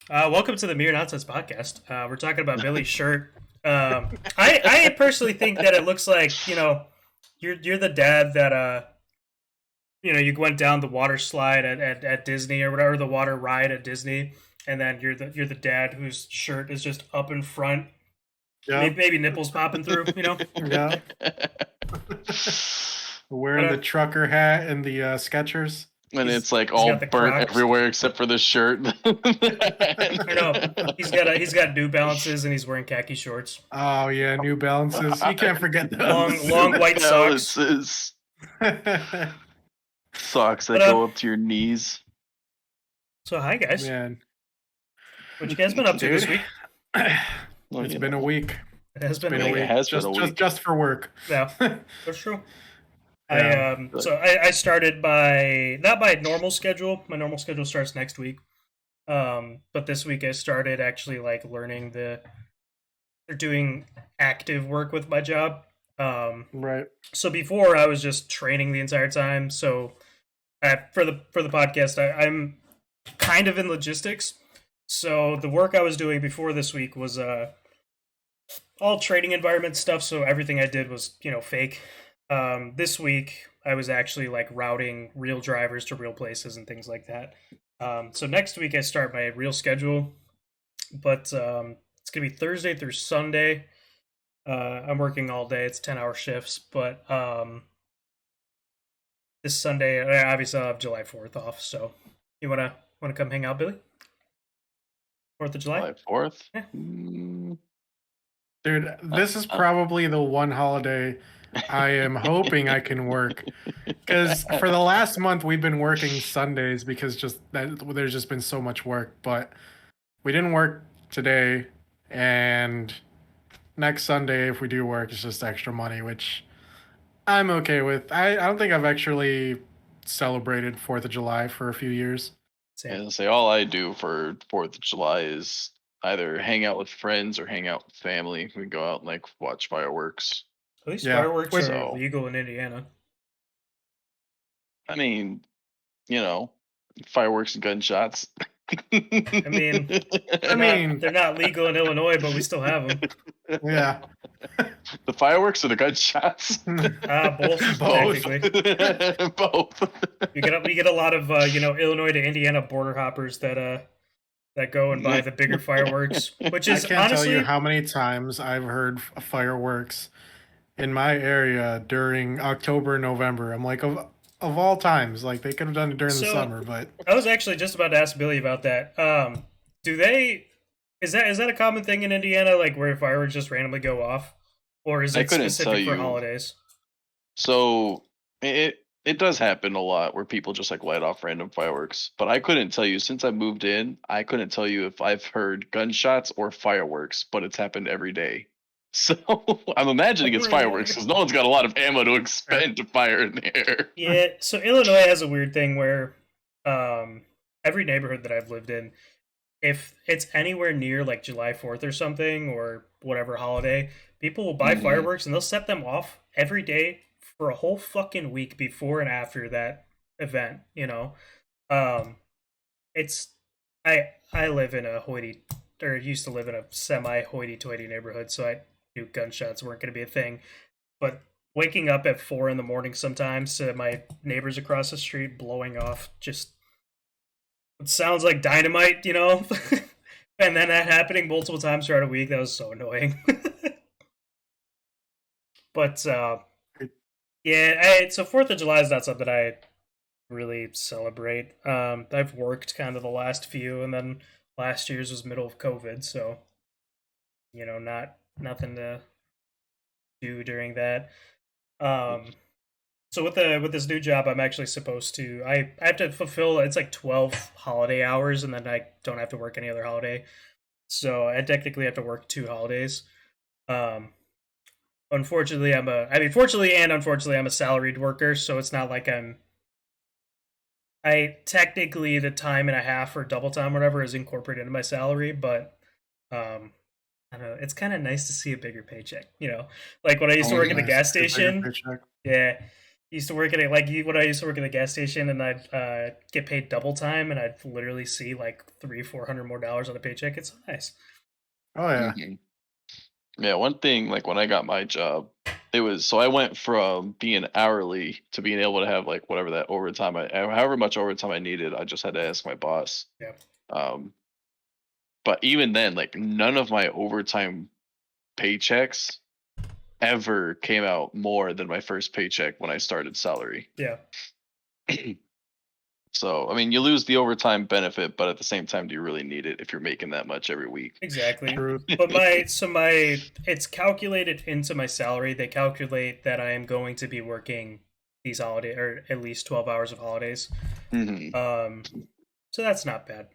Welcome to the Mere Nonsense podcast. We're talking about Billy's shirt. I personally think that it looks like you're the dad that you went down the water slide at Disney or whatever, the water ride at Disney, and then you're the dad whose shirt is just up in front, Yeah, maybe nipples popping through. yeah. But Wearing the trucker hat and the Skechers. And it's like he's all got the burnt Crocs. everywhere except for the shirt. I know he's got New Balances and he's wearing khaki shorts, Oh yeah, New Balances. You can't forget those. long white socks. Balances. Socks that But, go up to your knees. So hi guys, Man, what you guys been up to this week? it's been a week. It has been Been a a week. week. It has been a week. Just for work. Yeah, that's true. Yeah. I started not by normal schedule. My normal schedule starts next week. But this week I started actually like learning they're doing active work with my job. Right. So before I was just training the entire time. So for the podcast, I'm kind of in logistics. So the work I was doing before this week was all training environment stuff. So everything I did was fake. This week I was actually like routing real drivers to real places and things like that. So next week I start my real schedule, but it's gonna be Thursday through Sunday. I'm working all day. It's 10-hour shifts, but this Sunday obviously I'll have July 4th off. So you wanna come hang out, Billy? 4th of July? July 4th? Yeah. Dude, this is probably the one holiday I am hoping I can work. Because for the last month we've been working Sundays because there's just been so much work. But we didn't work today, and next Sunday if we do work, it's just extra money, which I'm okay with. I don't think I've actually celebrated 4th of July for a few years. Same. And say all I do for 4th of July is either hang out with friends or hang out with family. We go out and like watch fireworks. At least Yeah. fireworks are So- legal in Indiana. I mean, fireworks and gunshots. I mean, they're not legal in Illinois, but we still have them. Yeah. the fireworks or the gunshots? Both. Both. Technically. Both. We get a lot of Illinois to Indiana border hoppers that go and buy the bigger fireworks, which I is can't honestly tell you how many times I've heard fireworks in my area during October, November. I'm like, of all times, like they could have done it during the So- summer, but I was actually just about to ask Billy about that. Is that a common thing in Indiana, like where fireworks just randomly go off, or is I it couldn't specific tell for you. holidays? So it does happen a lot where people just like light off random fireworks. But I couldn't tell you since I moved in. I couldn't tell you if I've heard gunshots or fireworks, but it's happened every day. So I'm imagining it's fireworks because no one's got a lot of ammo to expend to fire in the air. Yeah, so Illinois has a weird thing where every neighborhood that I've lived in, if it's anywhere near like July 4th or something or whatever holiday, people will buy Mhm. fireworks and they'll set them off every day for a whole fucking week before and after that event, It's I live in a used to live in a semi hoity-toity neighborhood, so I knew gunshots weren't going to be a thing. But waking up at 4 in the morning sometimes to my neighbors across the street blowing off it sounds like dynamite, and then that happening multiple times throughout a week, that was so annoying. But yeah, so 4th of July is not something I really celebrate. I've worked kind of the last few, and then last year's was middle of COVID, so nothing to do during that. So with this new job, I'm actually supposed to I have to fulfill, it's like 12 holiday hours, and then I don't have to work any other holiday. So I technically have to work 2 holidays. Fortunately and unfortunately I'm a salaried worker, so it's not like I technically the time and a half or double time, whatever, is incorporated into my salary, but I don't know. It's kind of nice to see a bigger paycheck, Like when I used to work at the gas station. Yeah, Used to work at when I used to work at a gas station, and I'd get paid double time, and I'd literally see like $300-400 more dollars on a paycheck. It's so nice. Oh yeah. Mhm. Yeah, one thing like when I got my job, it was so I went from being hourly to being able to have like whatever that overtime however much overtime I needed. I just had to ask my boss. Yeah. Um, but even then, like none of my overtime paychecks ever came out more than my first paycheck when I started salary. Yeah. So, I mean, you lose the overtime benefit, but at the same time, do you really need it if you're making that much every week? Exactly. True. But it's calculated into my salary. They calculate that I am going to be working these holiday or at least 12 hours of holidays. Hmm. So that's not bad.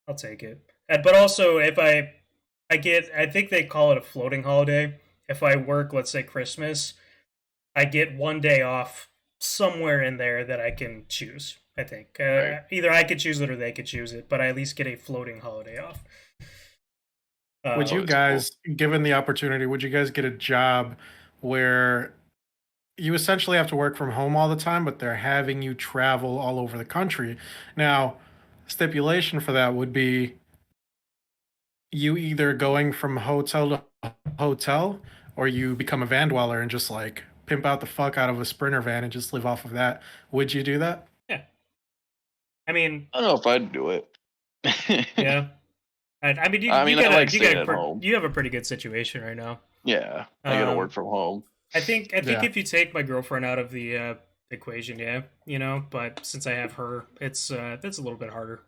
I'll take it. But also if I think they call it a floating holiday. If I work, let's say Christmas, I get one day off somewhere in there that I can choose. I think Right. either I could choose it or they could choose it, but I at least get a floating holiday off. Would you it's cool. guys, given the opportunity, would you guys get a job where you essentially have to work from home all the time, but they're having you travel all over the country? Now, stipulation for that would be you either going from hotel to hotel or you become a van dweller and just like pimp out the fuck out of a Sprinter van and just live off of that. Would you do that? Yeah, I mean, I don't know if I'd do it. yeah. I mean, I mean, I like staying at home. you have a pretty good situation right now. Yeah, I gotta work Um, from home. I think Yeah. if you take my girlfriend out of the equation, yeah, but since I have her, it's that's a little bit harder,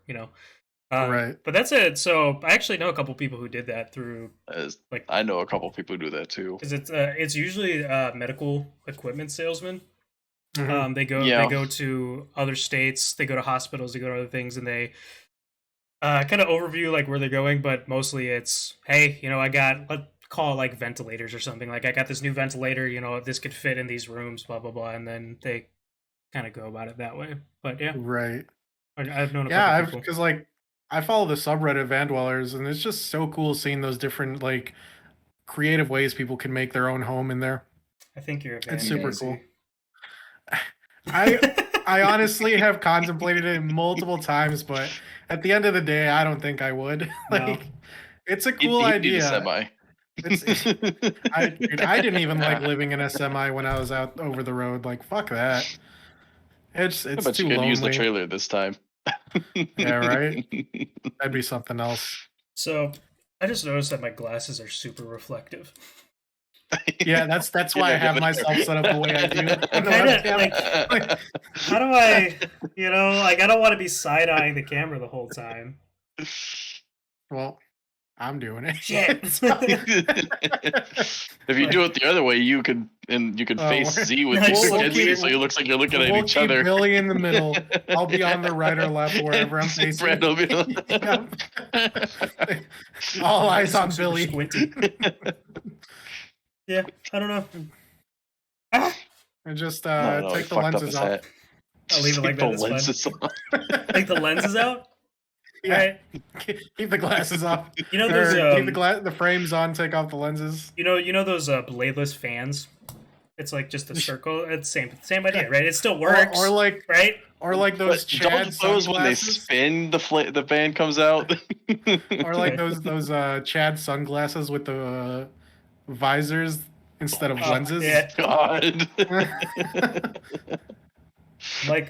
Right. But that's it. So I actually know a couple people who did that through As like I know a couple people who do that too. because it's usually medical equipment salesmen. Mhm. They Yeah. go to other states, they go to hospitals, they go to other things, and they kind of overview like where they're going. But mostly it's hey, I got let's call it like ventilators or something. Like I got this new ventilator, this could fit in these rooms, blah blah blah, and then they kind of go about it that way. But yeah, Right. I've known a Yeah, couple I've people. because like I follow the subreddit Van Dwellers, and it's just so cool seeing those different like creative ways people can make their own home in there. I think you're a van It's super Nancy. cool. I honestly have contemplated it multiple times, but at the end of the day, I don't think I would. No. Like, it's a He'd cool need a idea. semi. I didn't even like living in a semi when I was out over the road. Like, fuck that. It's But too you could use the lonely. trailer this time. Yeah, right? That'd be something else. So I just noticed that my glasses are super reflective. Yeah, that's why I have myself set up the way I do. on the Kinda, webcam. like, how do I, I don't want to be side eyeing the camera the whole time. Well, I'm doing it. Shit. If you do it the other way, you could face Z with No, your we'll headset, keep- so it looks like you're looking at We'll each keep other. Billy in the middle. I'll be on the right or left, wherever I'm facing. Brad will be Yep. All eyes on Super Billy. squinty. Yeah, I don't know. Ah, And just No, he take the fucked up lenses his off. hat. I'll leave it like that, The it's fine. lenses on. take the lenses out. Yeah, Alright. keep the glasses off. You know Or those keep the frames on. Take off the lenses. you know those bladeless fans. It's like just a circle. It's same idea, right? It still works, Or like right? those But Chad don't those when they sunglasses. spin the fan comes out. Or like those Chad sunglasses with the visors instead of lenses. Yeah. God.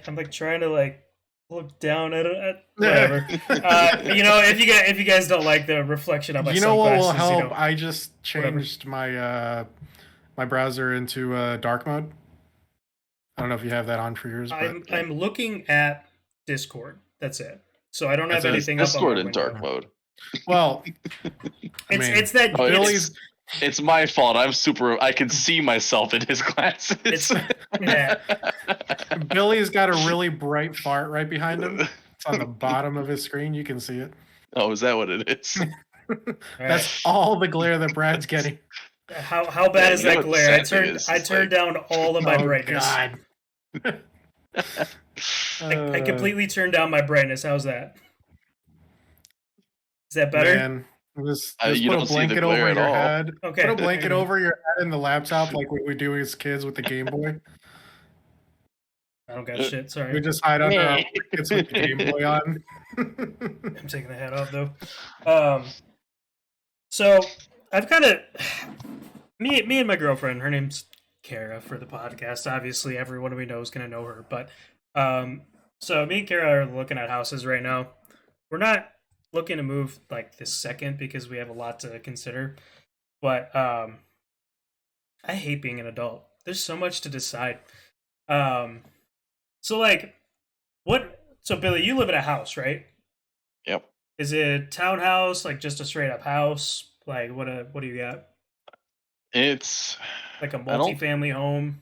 I'm like trying to like look down at it. Whatever. If you guys don't like the reflection of my You know what will sunglasses, help? I just changed my my browser into dark mode. I don't know if you have that on for yours. But I'm looking at Discord. That's it. So I don't have That's it. anything up on Discord my in window. dark mode. well, It's that Oh, Billy's It's my fault. I can see myself in his glasses. yeah. Billy's got a really bright fart right behind him. It's on the bottom of his screen. You can see it. Oh, is that what it is? That's all the glare that Brad's getting. How bad Yeah, is you know that what glare? sad thing is? I It's turned like- down all of my Oh brightness. God. I completely turned down my brightness. How's that? Is that better? Man, just You put don't a see the blanket glare over at your all. head. Okay. Put a blanket over your head and the laptop like we would do as kids with the Game Boy. I don't got shit. We Sorry. just hide under our blankets with the Game Boy on. I'm taking the hat off though. So I've kind of me and my girlfriend. Her name's Kara for the podcast. Obviously, everyone we know is gonna know her. But um, so me and Kara are looking at houses right now. We're not looking to move like this second because we have a lot to consider. But I hate being an adult. There's so much to decide. Um, so like, what? So Billy, you live in a house, right? Yep. Is it a townhouse, like just a straight up house? Like what do you got? It's Like a I don't multifamily home?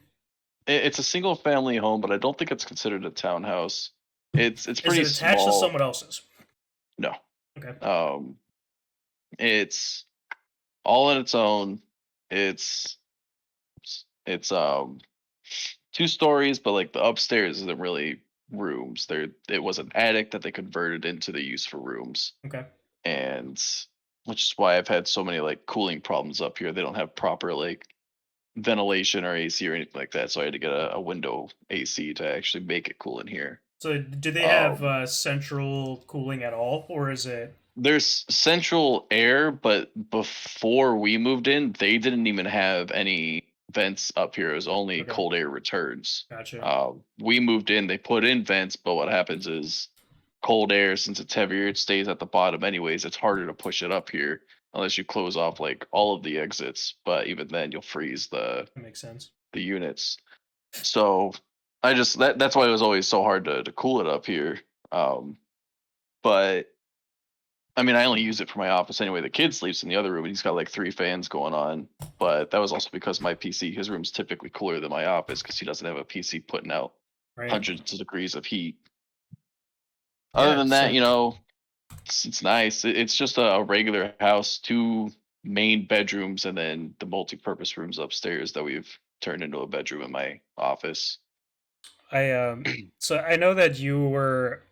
it's a single family home, but I don't think it's considered a townhouse. It's Is pretty it attached to small. someone else's? No. Okay. It's all on its own. It's it's 2 stories, but like the upstairs isn't really rooms. It was an attic that they converted into the use for rooms. Okay. And which is why I've had so many like cooling problems up here. They don't have proper like ventilation or AC or anything like that. So I had to get a window AC to actually make it cool in here. So do they have Um, central cooling at all, or is it there's central air, but before we moved in, they didn't even have any vents up here. It was only okay? cold air returns. Gotcha. We moved in, they put in vents, but what happens is cold air, since it's heavier, it stays at the bottom anyways. It's harder to push it up here unless you close off like all of the exits. But even then, you'll freeze That makes sense. the units. So I just that's why it was always so hard to cool it up here. But I mean, I only use it for my office anyway. The kid sleeps in the other room, and he's got like 3 fans going on. But that was also because my PC, his room's typically cooler than my office because he doesn't have a PC putting out Right. hundreds of degrees of heat. Other Yeah. than So that, it's nice. It's just a regular house, 2 main bedrooms, and then the multi-purpose rooms upstairs that we've turned into a bedroom in my office. so I know that you were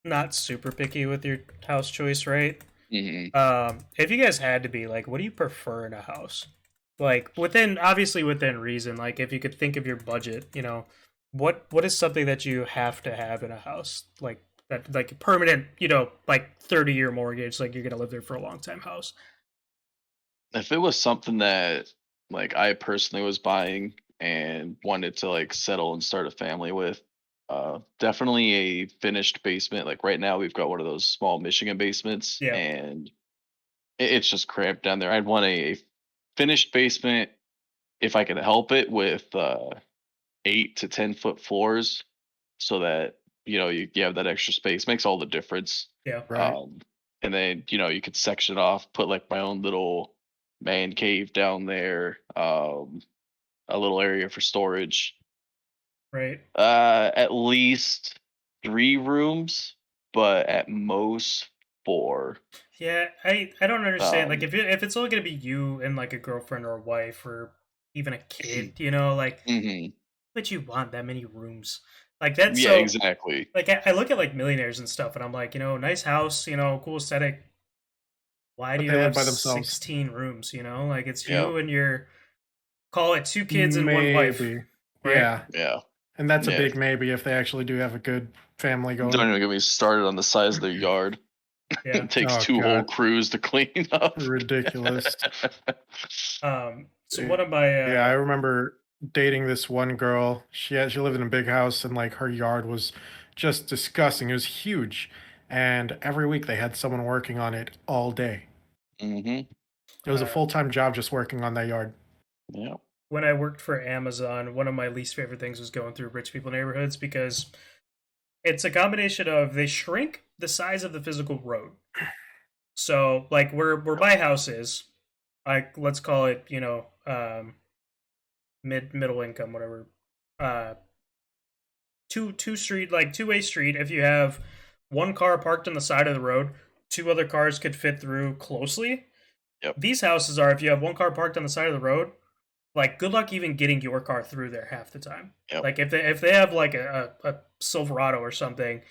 not super picky with your house choice, right? hmm If you guys had to be, like, what do you prefer in a house? Like within obviously within reason, like if you could think of your budget, what is something that you have to have in a house? Like that like permanent, like 30-year mortgage, like you're gonna live there for a long time house. If it was something that like I personally was buying and wanted to like settle and start a family with, definitely a finished basement. Like right now, we've got one of those small Michigan basements, Yeah. and it's just cramped down there. I'd want a finished basement if I could help it with 8 to 10 foot floors, so that you have that extra space. Makes all the difference. Yeah. Right. And then you could section off, put like my own little man cave down there, a little area for storage. Right. At least 3 rooms, but at most 4. Yeah, I don't understand. Like Um, if it's only gonna be you and like a girlfriend or a wife or even a kid, like mhm. but you want that many rooms. Like that's Yeah, so exactly. like I look at like millionaires and stuff and I'm like, nice house, cool aesthetic. Why do But you they live have by themselves. 16 rooms, Like it's Yeah, you and your call it 2 kids and one wife, Maybe. right? Yeah. yeah, And that's a yeah. big maybe if they actually do have a good family Don't going. even get me started on the size of their yard. Yeah. It takes Oh 2 whole God. crews to clean up. Ridiculous. So one of my Yeah, I remember dating this one girl. She lived in a big house and like her yard was just disgusting. It was huge. And every week they had someone working on it all day. hmm It was a uh full-time job just working on that yard. Yeah. when I worked for Amazon, one of my least favorite things was going through rich people neighborhoods because it's a combination of they shrink the size of the physical road. So like where my house is, like let's call it, middle income, whatever. Uh two street like two-way street. If you have one car parked on the side of the road, two other cars could fit through closely. Yep. These houses are if you have one car parked on the side of the road, like good luck even getting your car through there half the time. Yep. Like if they have like a Silverado or something,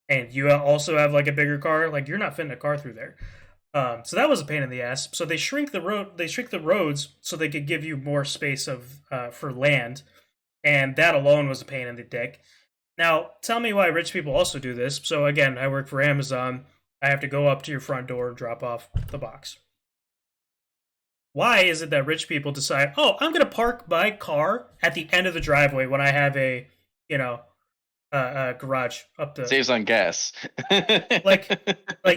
and you also have like a bigger car, like you're not fitting a car through there. So that was a pain in the ass. So they shrink the road. They shrink the roads so they could give you more space of for land, and that alone was a pain in the dick. Now, tell me why rich people also do this. So again, I work for Amazon. I have to go up to your front door and drop off the box. Why is it that rich people decide, oh, I'm going to park my car at the end of the driveway when I have a, you know, garage up the Saves on gas. like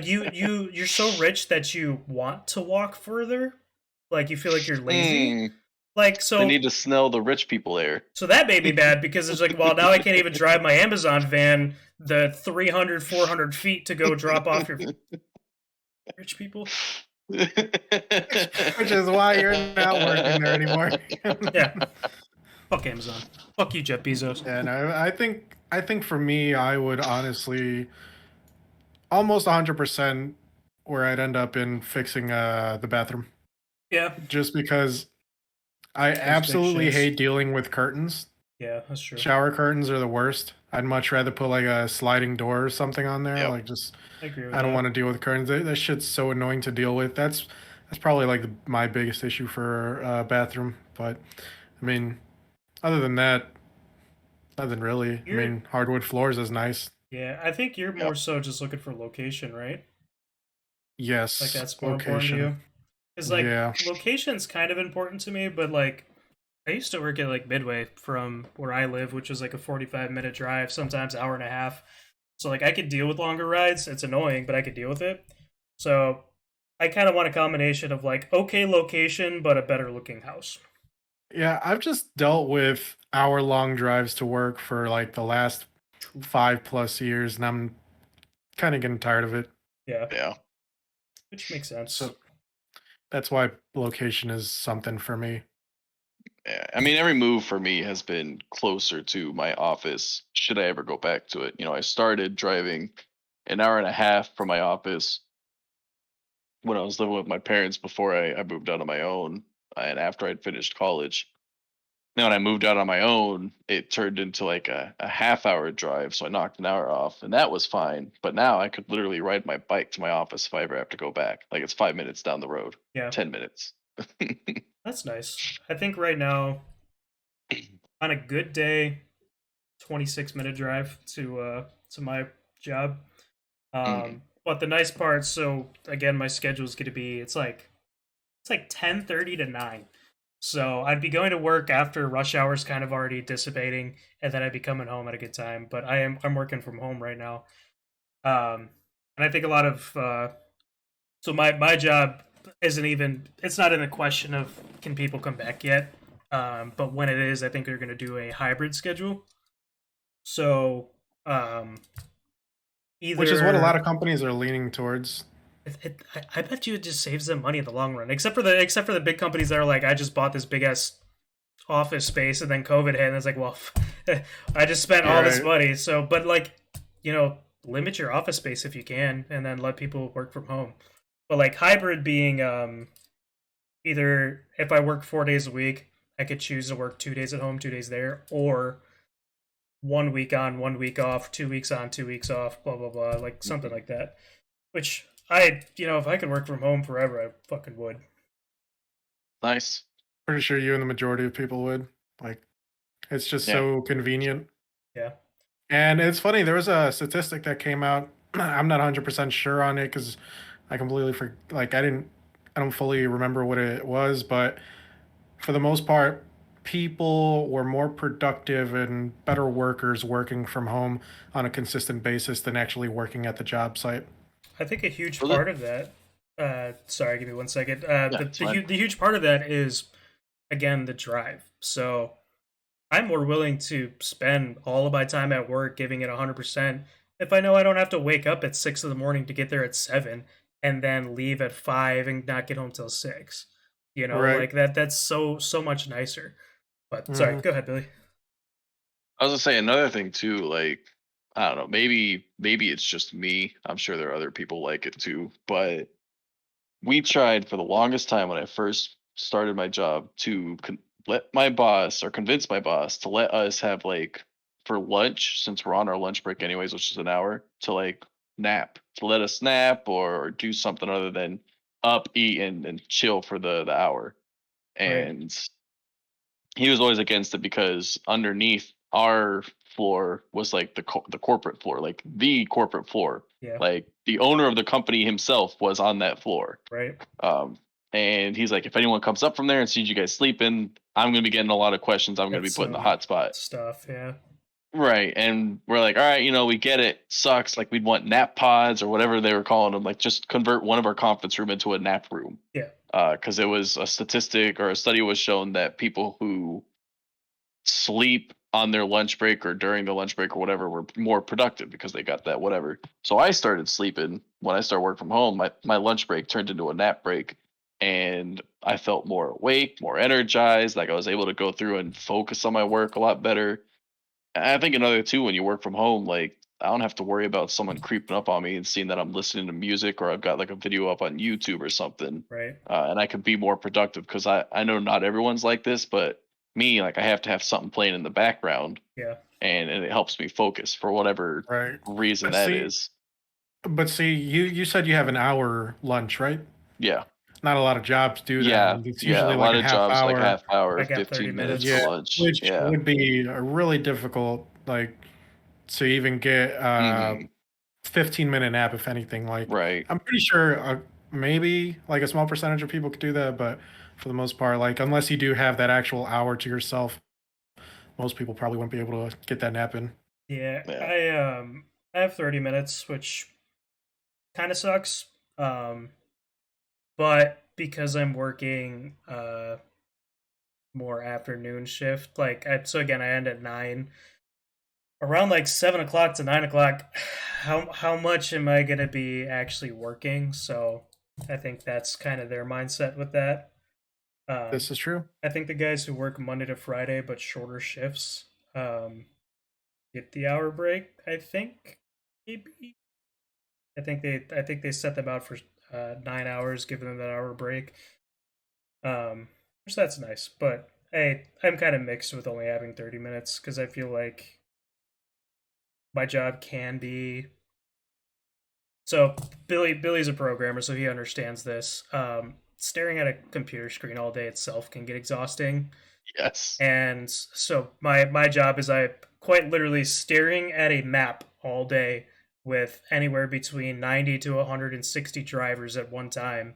you're so rich that you want to walk further, like you feel like you're lazy, Mm, like they need to smell the rich people air. so that made me bad because it's like, well, now I can't even drive my Amazon van the 300 400 feet to go drop off your rich people. Which is why you're not working there anymore. Yeah, fuck Amazon, fuck you, Jeff Bezos. And I think for me, I would honestly almost 100% where I'd end up in fixing the bathroom, Yeah, just because I those big absolutely shits. hate dealing with curtains. Yeah, that's true. Shower curtains are the worst. I'd much rather put like a sliding door or something on there. Yep. Like just, I agree with I don't that. want to deal with curtains. That shit's so annoying to deal with. That's probably like my biggest issue for bathroom. But I mean, other than that, nothing really. I You're mean, hardwood floors is nice. yeah, I think you're more Yep. so just looking for location, right? Like Yes, that's more important to location. you. Because like Yeah. location's kind of important to me, but like I used to work at like Midway from where I live, which was like a 45-minute drive, sometimes hour and a half. So like I could deal with longer rides. It's annoying, but I could deal with it. So I kind of want a combination of like okay location, but a better looking house. Yeah, I've just dealt with hour-long drives to work for like the last 5+ years, and I'm kind of getting tired of it. Yeah, Yeah. which makes sense. So that's why location is something for me. Yeah. I mean, every move for me has been closer to my office. Should I ever go back to it? I started driving an hour and a half from my office when I was living with my parents before I moved out on my own and after I'd finished college. Now, when I moved out on my own, it turned into like a half-hour drive. So I knocked an hour off, and that was fine. But now I could literally ride my bike to my office if I ever have to go back. Like it's 5 minutes down the road, Yeah, 10 minutes. that's nice. I think right now on a good day, 26-minute drive to my job. Mhm. But the nice part, so again, my schedule is going to be it's like 10:30 to 9. So I'd be going to work after rush hours kind of already dissipating, and then I'd be coming home at a good time. But I'm working from home right now, and I think a lot of so my job isn't even it's not in the question of can people come back yet. But when it is, I think they're going to do a hybrid schedule. So um, Which is what a lot either of companies are leaning towards. I bet you it just saves them money in the long run. Except for the big companies that are like, I just bought this big ass office space and then COVID hit, and it's like, well, I just spent all this Right. money. So, but like, limit your office space if you can, and then let people work from home. But like hybrid being either if I work 4 days a week, I could choose to work 2 days at home, 2 days there, or 1 week on, 1 week off, 2 weeks on, 2 weeks off, blah blah blah, like something Mhm. like that. Which if I could work from home forever, I fucking would. Nice. Pretty sure you and the majority of people would. Like, it's just Yeah. so convenient. Yeah. And it's funny, there was a statistic that came out. I'm not 100% sure on it because I completely like I don't fully remember what it was, but for the most part, people were more productive and better workers working from home on a consistent basis than actually working at the job site. I think a huge Was it? part of that. Sorry, give me 1 second. Yeah, The it's fine. the huge part of that is again the drive. So I'm more willing to spend all of my time at work giving it 100% if I know I don't have to wake up at 6 in the morning to get there at 7 and then leave at 5 and not get home till 6. Right. Like that's so much nicer. But sorry, Hmm. go ahead, Billy. I was gonna say another thing too, like I don't know, maybe it's just me. I'm sure there are other people like it too, but we tried for the longest time when I first started my job to let my boss or convince my boss to let us have like for lunch since we're on our lunch break anyways, which is an hour to like nap to let us nap or do something other than up eat and chill for the hour. Right. And he was always against it because underneath our floor was like the corporate floor, like the corporate floor. Yeah. Like the owner of the company himself was on that floor. Right. Um, and he's like, if anyone comes up from there and sees you guys sleeping, I'm going to be getting a lot of questions. I'm going to be That's put in the some hot spot. stuff. Yeah. Right. And we're like, all right, we get it. Sucks. Like we'd want nap pods or whatever they were calling them. Like just convert one of our conference room into a nap room. Yeah. Because it was a statistic or a study was shown that people who sleep on their lunch break or during the lunch break or whatever were more productive because they got that whatever. So I started sleeping when I started work from home. My lunch break turned into a nap break and I felt more awake, more energized. Like I was able to go through and focus on my work a lot better. And I think another too, when you work from home, like I don't have to worry about someone creeping up on me and seeing that I'm listening to music or I've got like a video up on YouTube or something. Right. And I can be more productive because I know not everyone's like this, but me, like I have to have something playing in the background Yeah. and it helps me focus for whatever Right. reason But that see, is. but see, you said you have an hour lunch, right? Yeah. Not a lot of jobs do that. Yeah. And it's Yeah. A usually like lot a of half jobs like hour. half hour, I got 30 15 minutes minutes. for Yeah, lunch. which Yeah. would be a really difficult, like, to even get Hmm. 15-minute nap, if anything. Like, Right. I'm pretty sure maybe like a small percentage of people could do that, but for the most part, like, unless you do have that actual hour to yourself, most people probably wouldn't be able to get that nap in. Yeah. Yeah. I have 30 minutes, which kind of sucks. But because I'm working more afternoon shift, like so again, I end at 9. Around like 7 o'clock to 9 o'clock, how much am I gonna be actually working? So I think that's kind of their mindset with that. Um, This is true. I think the guys who work Monday to Friday but shorter shifts get the hour break. I think maybe. I think they set them out for 9 hours, giving them that hour break. Which that's nice, but I'm kind of mixed with only having 30 minutes because I feel like my job can be. So Billy's a programmer, so he understands this. Staring at a computer screen all day itself can get exhausting, Yes. and so my job is I quite literally staring at a map all day with anywhere between 90 to 160 drivers at one time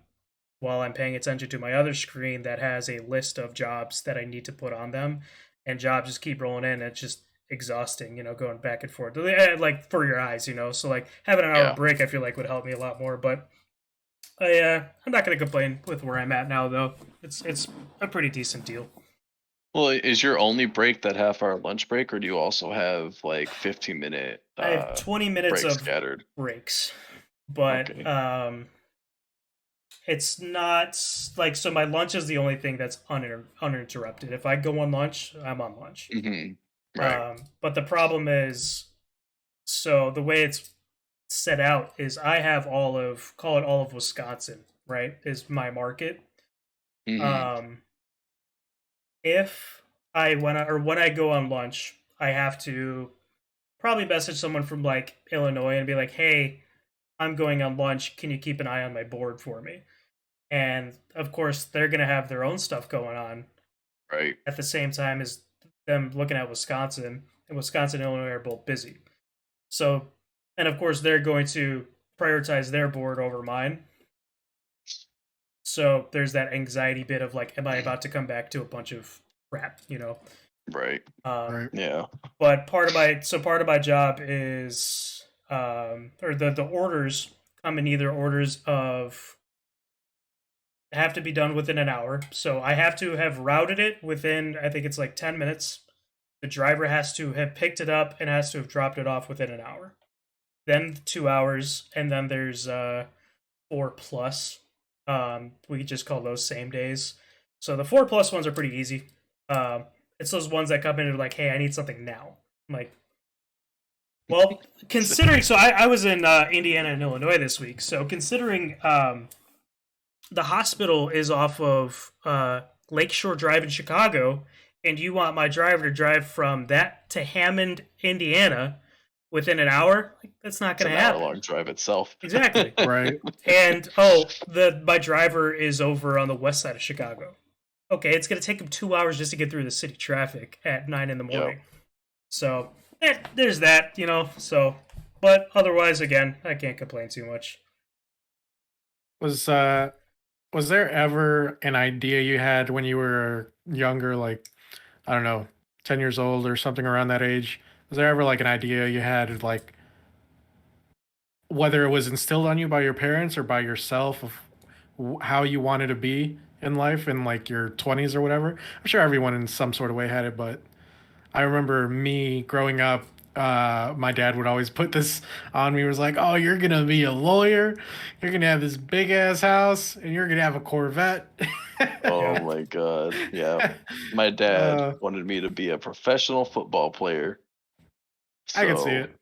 while I'm paying attention to my other screen that has a list of jobs that I need to put on them, and jobs just keep rolling in. It's just exhausting, going back and forth, like for your eyes. So like having an hour Yeah. break, I feel like would help me a lot more. But I'm not gonna complain with where I'm at now, though. It's a pretty decent deal. Well, is your only break that half hour lunch break, or do you also have like 15-minute I have 20 minutes breaks of scattered? breaks, but Okay. it's not like so. My lunch is the only thing that's uninterrupted. If I go on lunch, I'm on lunch. Hmm. Right. But the problem is, so the way it's set out is I have call it all of Wisconsin, right? Is my market. Hmm. Um, if when I go on lunch, I have to probably message someone from like Illinois and be like, "Hey, I'm going on lunch. Can you keep an eye on my board for me?" And of course, they're gonna have their own stuff going on Right. at the same time as them looking at Wisconsin, and Wisconsin and Illinois are both busy. So, and of course, they're going to prioritize their board over mine. So there's that anxiety bit of like, am I about to come back to a bunch of crap? Right. Um, Right. Yeah. but part of my job is, or the orders come in either orders of have to be done within an hour. So I have to have routed it within, I think it's like 10 minutes. The driver has to have picked it up and has to have dropped it off within an hour. Then 2 hours, and then there's 4+. We just call those same days. So the 4+ ones are pretty easy. It's those ones that come in and are like, hey, I need something now. I'm like, well, considering, so I was in Indiana and Illinois this week. So considering the hospital is off of Lakeshore Drive in Chicago, and you want my driver to drive from that to Hammond, Indiana, within an hour, like, that's not It's going an to hour happen. long drive itself. Exactly. Right. And my driver is over on the west side of Chicago. Okay, it's going to take him 2 hours just to get through the city traffic at 9 in the morning. Yep. So there's that, you know. So, but otherwise, again, I can't complain too much. Was uh was there ever an idea you had when you were younger, like I don't know, 10 years old or something around that age? Was there ever like an idea you had, like whether it was instilled on you by your parents or by yourself, of how you wanted to be in life in like your 20s or whatever? I'm sure everyone in some sort of way had it, but I remember me growing up. My dad would always put this on me. He was like, "Oh, you're gonna be a lawyer. You're gonna have this big ass house, and you're gonna have a Corvette." Oh Yeah. my god. Yeah. My dad uh, wanted me to be a professional football player. I can see So it.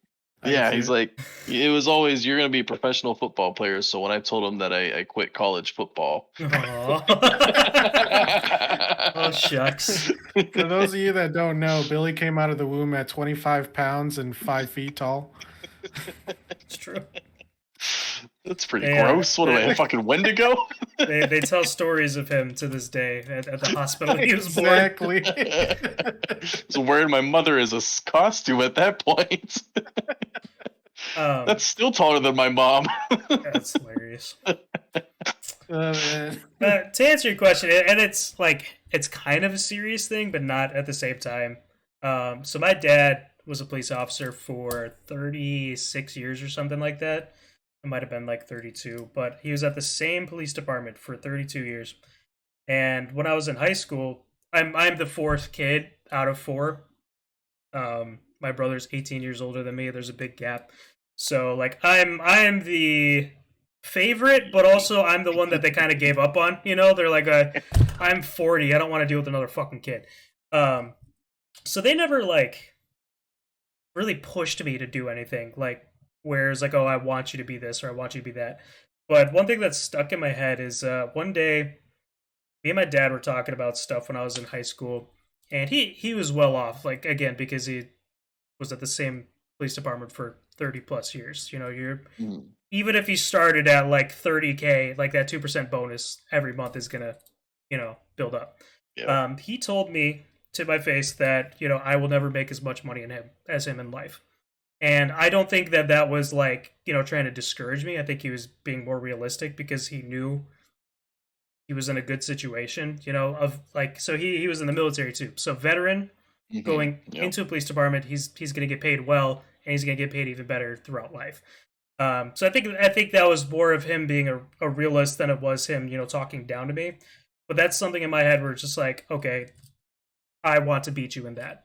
I can yeah, see he's it. like, it was always, you're gonna be a professional football player. So when I told him that I quit college football, Oh shucks. For those of you that don't know, Billy came out of the womb at 25 pounds and 5 feet tall. It's true. that's pretty Yeah, gross. What am I, a fucking Wendigo? they tell stories of him to this day at the hospital he was born. Exactly. So wearing my mother as a costume at that point. Um, That's still taller than my mom. that's hilarious. Man. To answer your question, and it's like it's kind of a serious thing, but not at the same time. So my dad was a police officer for 36 years or something like that. It might have been like 32, but he was at the same police department for 32 years. And when I was in high school, I'm the fourth kid out of four. My brother's 18 years older than me. There's a big gap. So like I'm the favorite, but also I'm the one that they kind of gave up on. You know, they're like, I'm 40. I don't want to deal with another fucking kid. Um, so they never like really pushed me to do anything. Like, where it's like, oh, I want you to be this or I want you to be that. But one thing that's stuck in my head is one day me and my dad were talking about stuff when I was in high school, and he was well off. Like again, because he was at the same police department for 30 plus years. You know, you're Mm, even if you started at like 30K, like that 2% bonus every month is gonna, build up. yeah. He told me to my face that I will never make as much money in him as him in life, and I don't think that that was like trying to discourage me. I think he was being more realistic because he knew he was in a good situation. Of like so he was in the military too, so veteran going Yep. into a police department, he's going to get paid well, and he's going to get paid even better throughout life. So I think that was more of him being a realist than it was him, talking down to me. But that's something in my head where it's just like, okay, I want to beat you in that,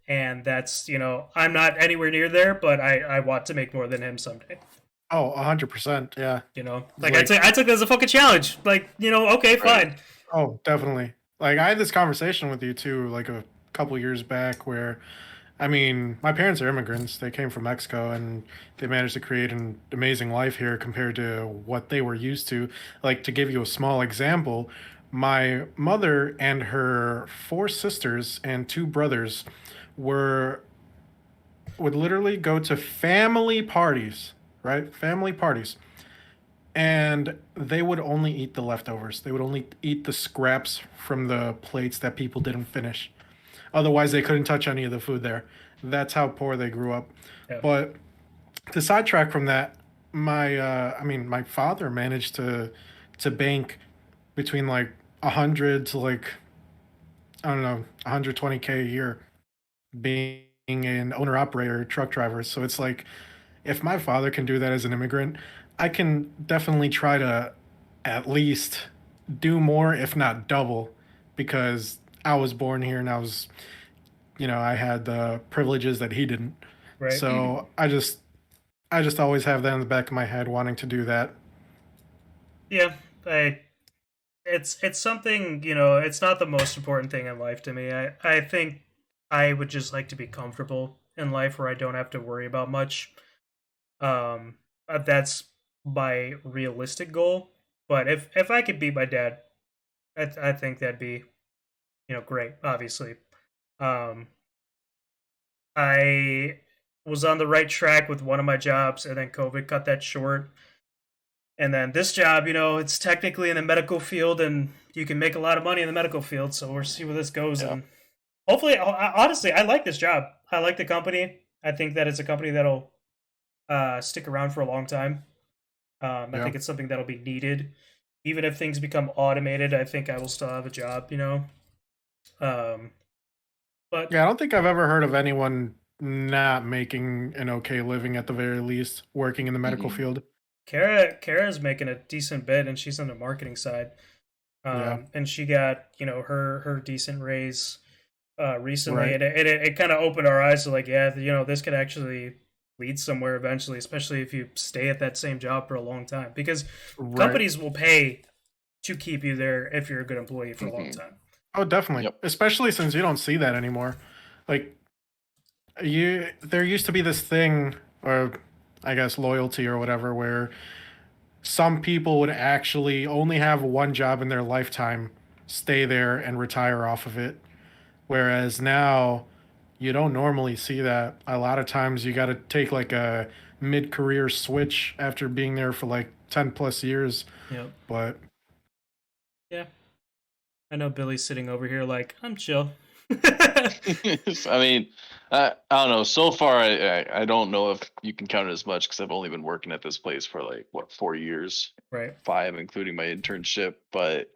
and that's I'm not anywhere near there, but I want to make more than him someday. Oh, 100%. Yeah. Like Like, I took it as a fucking challenge. Like okay, Right. fine. oh, definitely. Like, I had this conversation with you too, like a couple years back, where, I mean, my parents are immigrants. They came from Mexico and they managed to create an amazing life here compared to what they were used to. Like, to give you a small example, my mother and her four sisters and two brothers were would literally go to family parties, right? Family parties. And they would only eat the leftovers. They would only eat the scraps from the plates that people didn't finish. Otherwise, they couldn't touch any of the food there. That's how poor they grew up. Yeah. But to sidetrack from that, my father managed to bank between like 100 to like, I don't know, 120K a year being an owner operator truck driver. So it's like, if my father can do that as an immigrant, I can definitely try to at least do more, if not double, because I was born here and I had the privileges that he didn't. Right. So I just always have that in the back of my head, wanting to do that. Yeah. It's something, it's not the most important thing in life to me. I think I would just like to be comfortable in life where I don't have to worry about much. That's my realistic goal. But if I could beat my dad, I think that'd be great. Obviously, um, I was on the right track with one of my jobs, and then COVID cut that short. And then this job, it's technically in the medical field, and you can make a lot of money in the medical field. So we'll see where this goes, Yeah. and hopefully, honestly, I like this job. I like the company. I think that it's a company that'll stick around for a long time. I Yeah. think it's something that'll be needed. Even if things become automated, I think I will still have a job, you know? Um, but Yeah, I don't think I've ever heard of anyone not making an okay living at the very least working in the medical Hmm. field. Kara's making a decent bit, and she's on the marketing side. Yeah, And she got, you know, her decent raise recently, right. and it kind of opened our eyes to like, yeah, you know, this could actually lead somewhere eventually, especially if you stay at that same job for a long time, because Right. companies will pay to keep you there if you're a good employee for a long Hmm. time. Oh, definitely. Yep. Especially since you don't see that anymore. Like there used to be this thing, or I guess loyalty or whatever, where some people would actually only have one job in their lifetime, stay there and retire off of it. Whereas now you don't normally see that. A lot of times you got to take like a mid-career switch after being there for like 10 plus years. Yep. But Yeah. I know Billy's sitting over here like, I'm chill. I mean, I don't know. So far, I don't know if you can count it as much because I've only been working at this place for like what 4 years, Right. 5 including my internship. But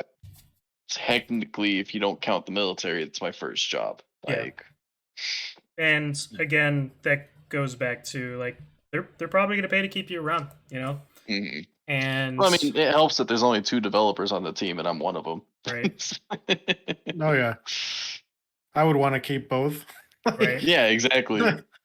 technically, if you don't count the military, it's my first job. Yeah. Like, And again, that goes back to like they're probably gonna pay to keep you around, you know? mhm. And Well, I mean, it helps that there's only 2 developers on the team, and I'm one of them. right, oh yeah, I would want to keep both. right. Like Yeah, exactly.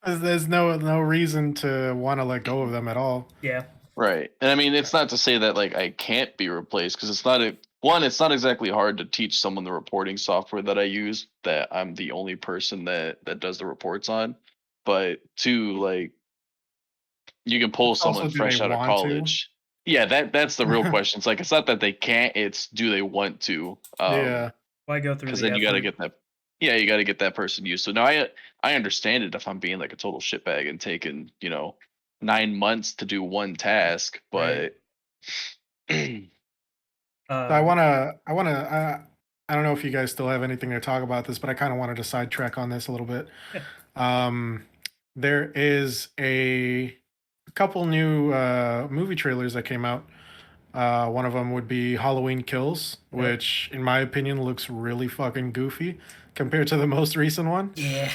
there's no reason to want to let go of them at all. Yeah. Right. And I mean, it's not to say that like I can't be replaced because it's not a one, it's not exactly hard to teach someone the reporting software that I use that I'm the only person that does the reports on. But two, like you can pull It's also, someone do they fresh out of want to? college. Yeah, that's the real question. It's like it's not that they can't, it's do they want to? Yeah. Why go through Because the then you got to effort? get that. Yeah, you got to get that person used. So now I understand it if I'm being like a total shitbag and taking 9 months to do one task, Right. but So Um I don't know if you guys still have anything to talk about this, but I kind of wanted to sidetrack on this a little bit. yeah. Um, there is a couple new movie trailers that came out. One of them would be Halloween Kills, Yep. which, in my opinion, looks really fucking goofy compared to the most recent one. Yeah.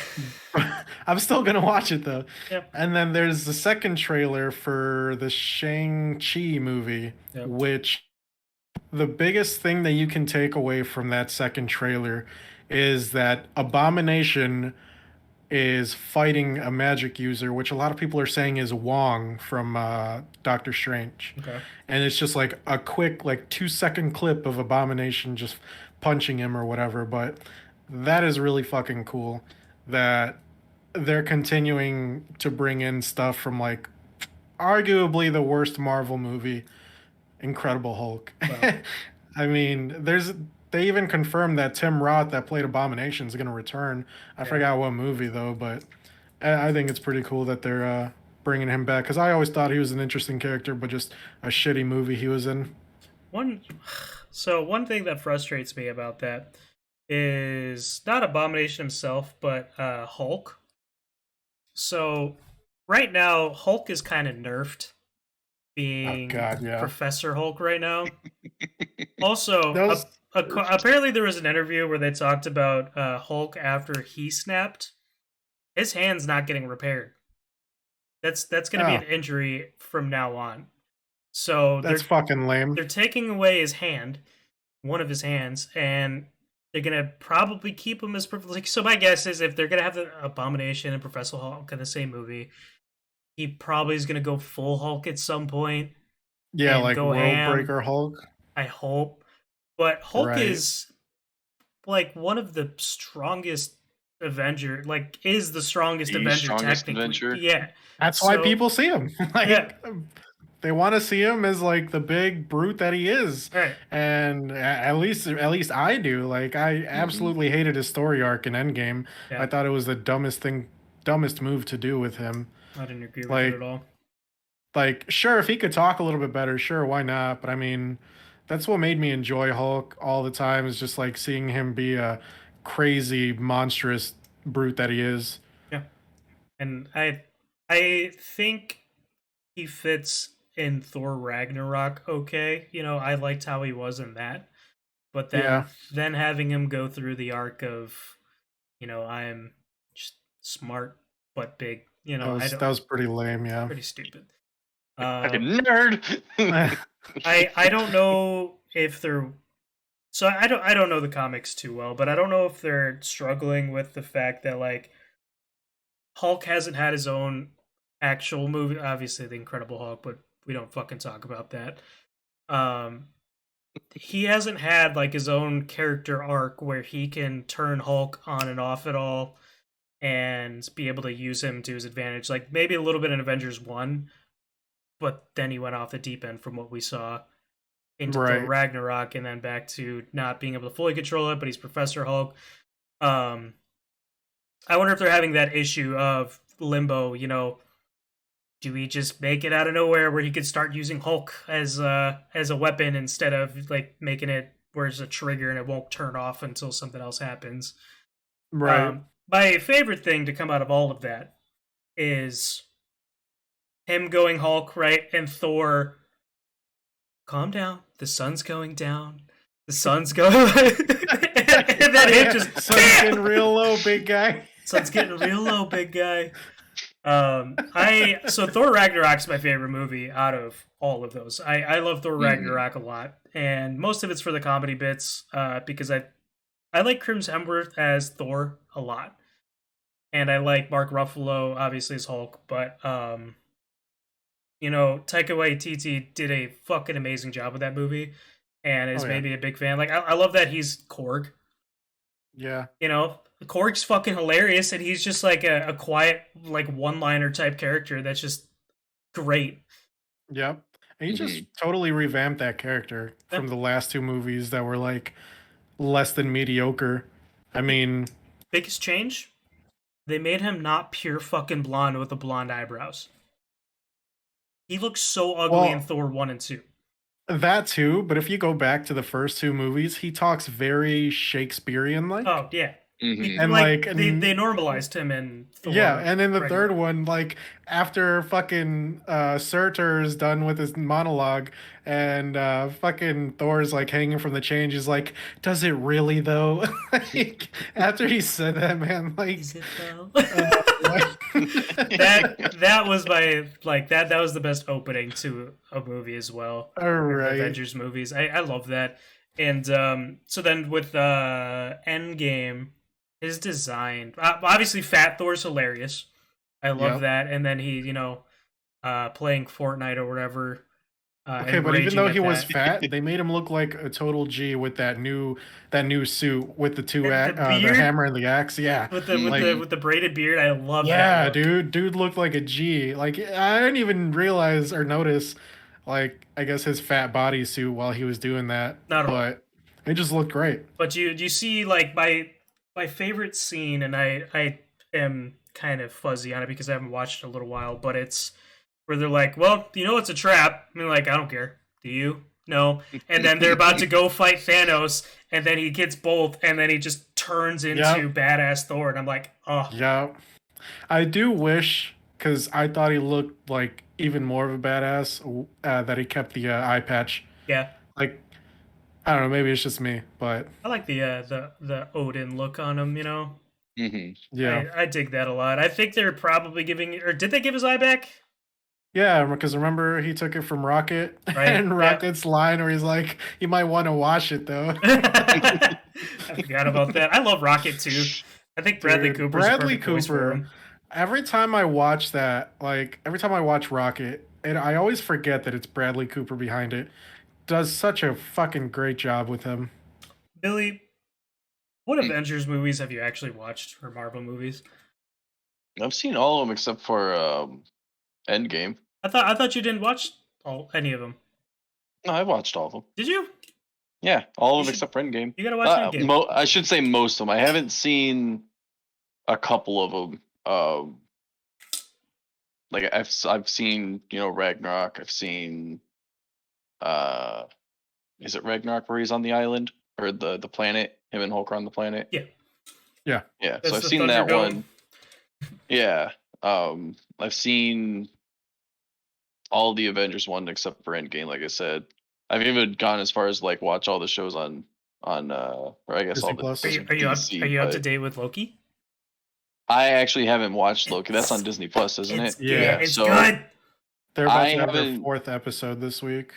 I'm still gonna watch it though. Yep. And then there's the second trailer for the Shang-Chi movie, Yep. which the biggest thing that you can take away from that second trailer is that Abomination is fighting a magic user, which a lot of people are saying is Wong from Doctor Strange. Okay. And it's just like a quick, like 2 second clip of Abomination just punching him or whatever. But that is really fucking cool that they're continuing to bring in stuff from like arguably the worst Marvel movie, Incredible Hulk. Well, I mean, they even confirmed that Tim Roth that played Abomination is going to return. I yeah. forgot what movie though, but I think it's pretty cool that they're bringing him back because I always thought he was an interesting character, but just a shitty movie he was in. One so one thing that frustrates me about that is not Abomination himself, but Hulk. So right now, Hulk is kind of nerfed Oh being God, yeah. Professor Hulk right now. Also, Those apparently there was an interview where they talked about Hulk after he snapped. His hand's not getting repaired. That's going to be oh, an injury from now on. So that's fucking lame. they're taking away his hand, one of his hands, and they're gonna probably keep him as like. So my guess is if they're gonna have the Abomination and Professor Hulk in the same movie, he probably is gonna go full Hulk at some point Yeah, and like go World ham. Breaker Hulk. I hope, but Hulk Right. is like one of the strongest Avenger. Like is the strongest The Avenger strongest technically. adventure. Yeah. That's why So people see him. yeah. Like they want to see him as like the big brute that he is. All right. And at least I do. Like I Hmm. absolutely hated his story arc in Endgame. I Yeah. thought it was the dumbest move to do with him. I didn't agree with it at Like all. sure, if he could talk a little bit better, sure, why not? But I mean, that's what made me enjoy Hulk all the time, is just like seeing him be a crazy monstrous brute that he is. Yeah. and I think he fits in Thor Ragnarok okay. You know, I liked how he was in that, but Yeah, then having him go through the arc of, you know, I'm just smart but big. You know, I don't. that was pretty lame. Yeah. Pretty stupid. Fucking Um, nerd. I don't know if they're so I don't know the comics too well, but I don't know if they're struggling with the fact that like Hulk hasn't had his own actual movie. Obviously, the Incredible Hulk, but we don't fucking talk about that. Um, he hasn't had like his own character arc where he can turn Hulk on and off at all and be able to use him to his advantage. Like maybe a little bit in Avengers 1, but then he went off the deep end from what we saw into Thor Right. Ragnarok and then back to not being able to fully control it, but he's Professor Hulk. Um, I wonder if they're having that issue of limbo, you know, do we just make it out of nowhere where he could start using Hulk as a weapon instead of like making it where it's a trigger and it won't turn off until something else happens? Right. My favorite thing to come out of all of that is him going Hulk, right? And Thor, calm down. The sun's going down. The sun's going, and then him just Sun's getting real low, big guy. sun's getting real low, big guy. I so Thor Ragnarok's my favorite movie out of all of those. I love Thor Ragnarok a lot, and most of it's for the comedy bits. Because I like Chris Hemsworth as Thor a lot, and I like Mark Ruffalo obviously as Hulk, but you know, Taika Waititi did a fucking amazing job with that movie, and has Oh made yeah. me a big fan. Like I love that he's Korg. Yeah. You know, Korg's fucking hilarious, and he's just like a quiet, like one-liner type character that's just great. Yep. And he just Mhm. totally revamped that character Yeah. from the last two movies that were like less than mediocre. I mean, Biggest change? They made him not pure fucking blonde with the blonde eyebrows. He looks so ugly in well, Thor 1 and 2. that too, but if you go back to the first two movies, he talks very Shakespearean like. Oh, yeah. He, Mhm. And like, like they normalized him in yeah, Thor and then the third Ragnarok. one, like after fucking Surtur is done with his monologue and fucking Thor's like hanging from the chain, he's like, does it really though? Like, after he said that, man, like Is it though? what? That was my like that was the best opening to a movie as well. All Or the right. Avengers movies. I love that. And so then with Endgame, his design obviously Fat Thor's hilarious. I love Yep. that. And then he, you know, playing Fortnite or whatever, Okay, and but even raging though at he was that. fat, they made him look like a total G with that new suit with the And the the beard hammer and the axe. Yeah, with like the braided beard, I love that yeah, look. dude looked like a G. Like I didn't even realize or notice, like I guess his fat bodysuit while he was doing that, Not at all. but it just looked great. But you see like my favorite scene, and I am kind of fuzzy on it because I haven't watched it in a little while, but it's where they're like, well, you know it's a trap. I mean, like, I don't care. Do you? No. And then they're about to go fight Thanos, and then he gets both, and then he just turns into Yep, badass Thor, and I'm like, oh, yep. I do wish because I thought he looked like even more of a badass that he kept the eye patch. yeah. Like I don't know, maybe it's just me, but I like the Odin look on him, you know. Mhm. yeah. I dig that a lot. I think they're probably giving, or did they give his eye back? Yeah, because remember he took it from Rocket Right. and Yeah. Rocket's line where he's like, "You might want to wash it though." I forgot about that. I love Rocket too. I think Bradley Dude, Cooper's a Bradley perfect voice for Cooper. him. Every time I watch that, like every time I watch Rocket, and I always forget that it's Bradley Cooper behind it. Does such a fucking great job with him. Billy, what Avengers movies have you actually watched, or Marvel movies? I've seen all of them except for Endgame. I thought you didn't watch any of them. No, I watched all of them. Did you? Yeah, all You of them should. except for Endgame. You gotta watch Endgame. I should say most of them. I haven't seen a couple of them. Like I've seen Ragnarok. I've seen uh is it Ragnarok where he's on the island or the planet? Him and Hulk are on the planet. Yeah, Yeah. Yeah, so that's I've the seen that Thunderdome. one. Yeah, I've seen all the Avengers one except for Endgame, like I said. I've even gone as far as like watch all the shows on or I guess Disney all the Plus. Are DC, you up to but date with Loki? I actually haven't watched Loki. That's on Disney Plus, isn't it? Yeah. It's So good. They're I about to have their haven't 4th episode this week.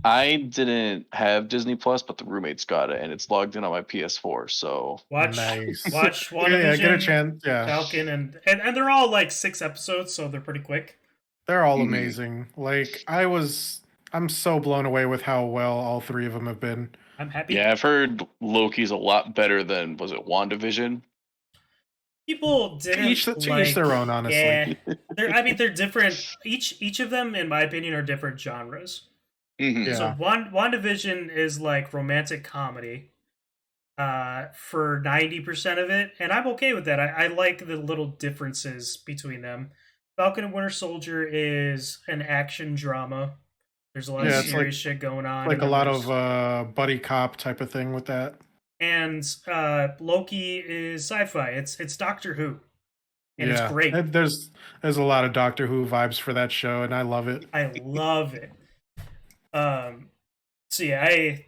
I didn't have Disney Plus, but the roommates got it and it's logged in on my PS4, so Nice. Watch Yeah, get a WandaVision, chance. Yeah, Falcon, and they're all like 6 episodes, so they're pretty quick. they're all Mhm. amazing. Like I'm so blown away with how well all 3 of them have been. I'm happy. yeah, I've heard Loki's a lot better than was it WandaVision? People didn't To each their own, honestly. Yeah, they're different. Each of them, in my opinion, are different genres. Mhm. Yeah. So WandaVision is like romantic comedy, for 90% of it, and I'm okay with that. I like the little differences between them. Falcon and Winter Soldier is an action drama. There's a lot of Yeah, it's serious shit going on. like and a then lot there's- of buddy cop type of thing with that. and Loki is sci-fi. It's Doctor Who, and it's Yeah. great. There's a lot of Doctor Who vibes for that show, and I love it. I love it. So yeah, I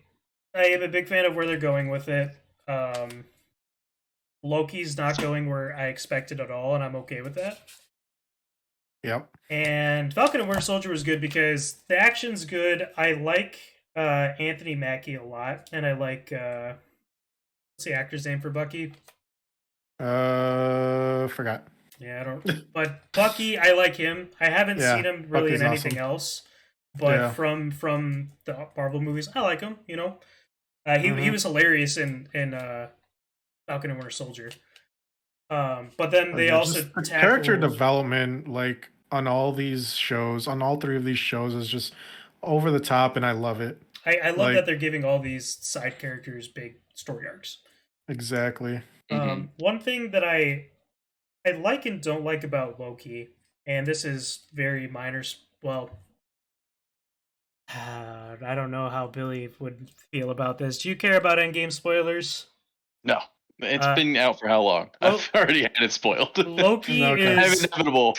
am a big fan of where they're going with it. Loki's not going where I expected at all, and I'm okay with that. Yep. And Falcon and Winter Soldier was good because the action's good. I like Anthony Mackie a lot, and I like what's the actor's name for Bucky? Forgot. Yeah, I don't. But Bucky, I like him. I haven't Yeah, seen him really Bucky's in anything awesome. else, but Yeah. from the Marvel movies, I like him. You know, he Mhm. was hilarious in Falcon and Winter Soldier. But then they Yeah, also just the character tackled- development, like on all these shows, on all 3 of these shows, is just over the top, and I love it. I love like- that they're giving all these side characters big story arcs. Exactly. Mhm. One thing that I like and don't like about Loki, and this is very minor. Well, I don't know how Billy would feel about this. Do you care about Endgame spoilers? No. It's Uh, been out for how long? I've already had it spoiled. Loki Okay. is Inevitable.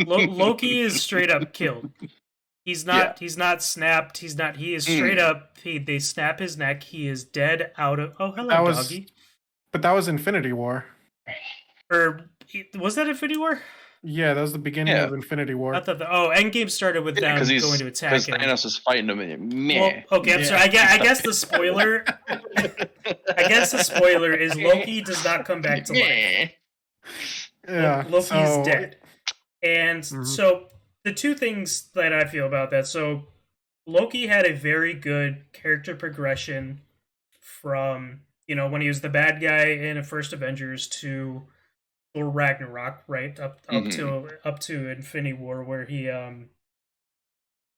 Loki is straight up killed. He's not. He's not snapped. He's not. He is straight up. They snap his neck. He is dead out of. Oh, hello, That was- doggy. But that was Infinity War. Or was that Infinity War? Yeah, that was the beginning Yeah. of Infinity War. I thought Endgame started with them Because going to attack him. Thanos is fighting him and Well, meh. okay, I'm Yeah. sorry. I guess the spoiler. I guess the spoiler is Loki does not come back to life. Meh. Yeah, Loki's so- dead. And Mhm. so the two things that I feel about that. So Loki had a very good character progression from, when he was the bad guy in the first Avengers to Thor Ragnarok, right? Up to Infinity War, where he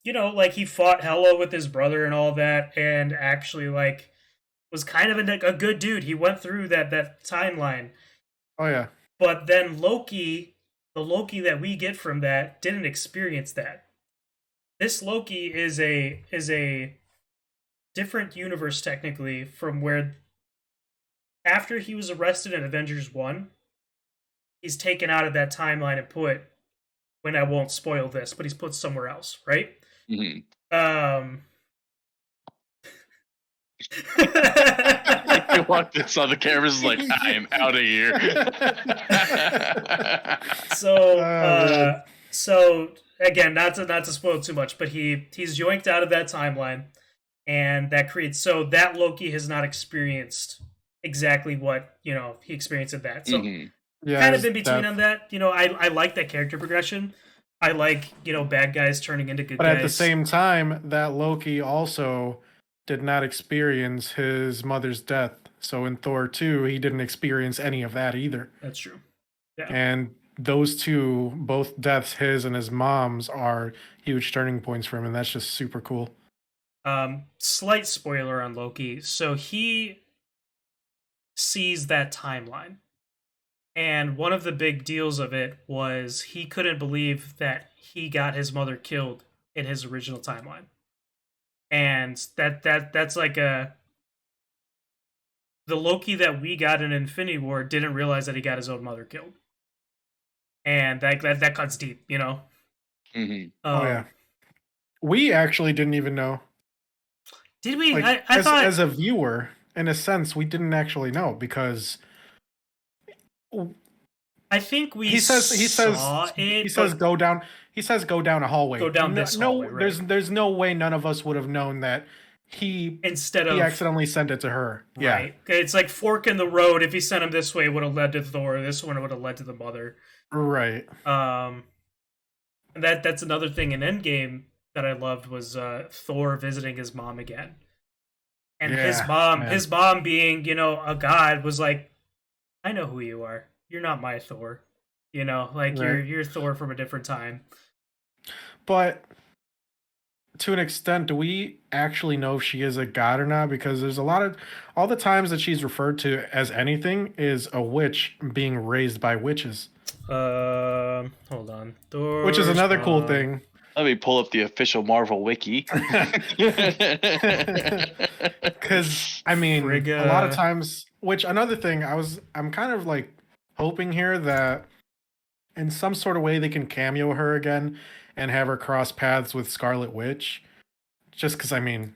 like he fought Hela with his brother and all that, and actually like was kind of a good dude. He went through that timeline. Oh yeah. But then Loki, the Loki that we get from that, didn't experience that. This Loki is a different universe technically from where after he was arrested in Avengers 1, he's taken out of that timeline and put, when I won't spoil this, but he's put somewhere else, right? Mhm. You walked this on the cameras like I am out of here. So again, not to spoil too much, but he's yoinked out of that timeline, and that creates that Loki has not experienced exactly what he experienced in that. So Mhm. Yeah, kind of his in between death. on that. I like that character progression. I like bad guys turning into good But guys. at the same time, that Loki also did not experience his mother's death. So in Thor 2, he didn't experience any of that either. That's true. Yeah. And those two, both deaths, his and his mom's, are huge turning points for him, and that's just super cool. Slight spoiler on Loki. So he sees that timeline. And one of the big deals of it was he couldn't believe that he got his mother killed in his original timeline. And that's like the Loki that we got in Infinity War didn't realize that he got his own mother killed. and that cuts deep, you know. Hmm. Oh yeah. We actually didn't even know. Did we? Like I thought as a viewer, in a sense, we didn't actually know because I think we he says saw he it, says but go down a go hallway. down No, this hallway, no, right? there's no way none of us would have known that he Instead he of accidentally sent it to her. Yeah. right, it's like fork in the road. If he sent him this way, it would have led to Thor. This one would have led to the mother. Right. And that's another thing in Endgame that I loved was Thor visiting his mom again, and Yeah, man. his mom being a god was like, I know who you are. You're not my Thor. Like Right. you're Thor from a different time. But to an extent, do we actually know if she is a god or not? Because there's a lot of all the times that she's referred to as anything is a witch being raised by witches, Hold on. which is Thor's another cool mom. thing. Let me pull up the official Marvel wiki. Because I mean, Frigga. a lot of times, which another thing, I'm kind of like hoping here that in some sort of way they can cameo her again and have her cross paths with Scarlet Witch. Just because I mean,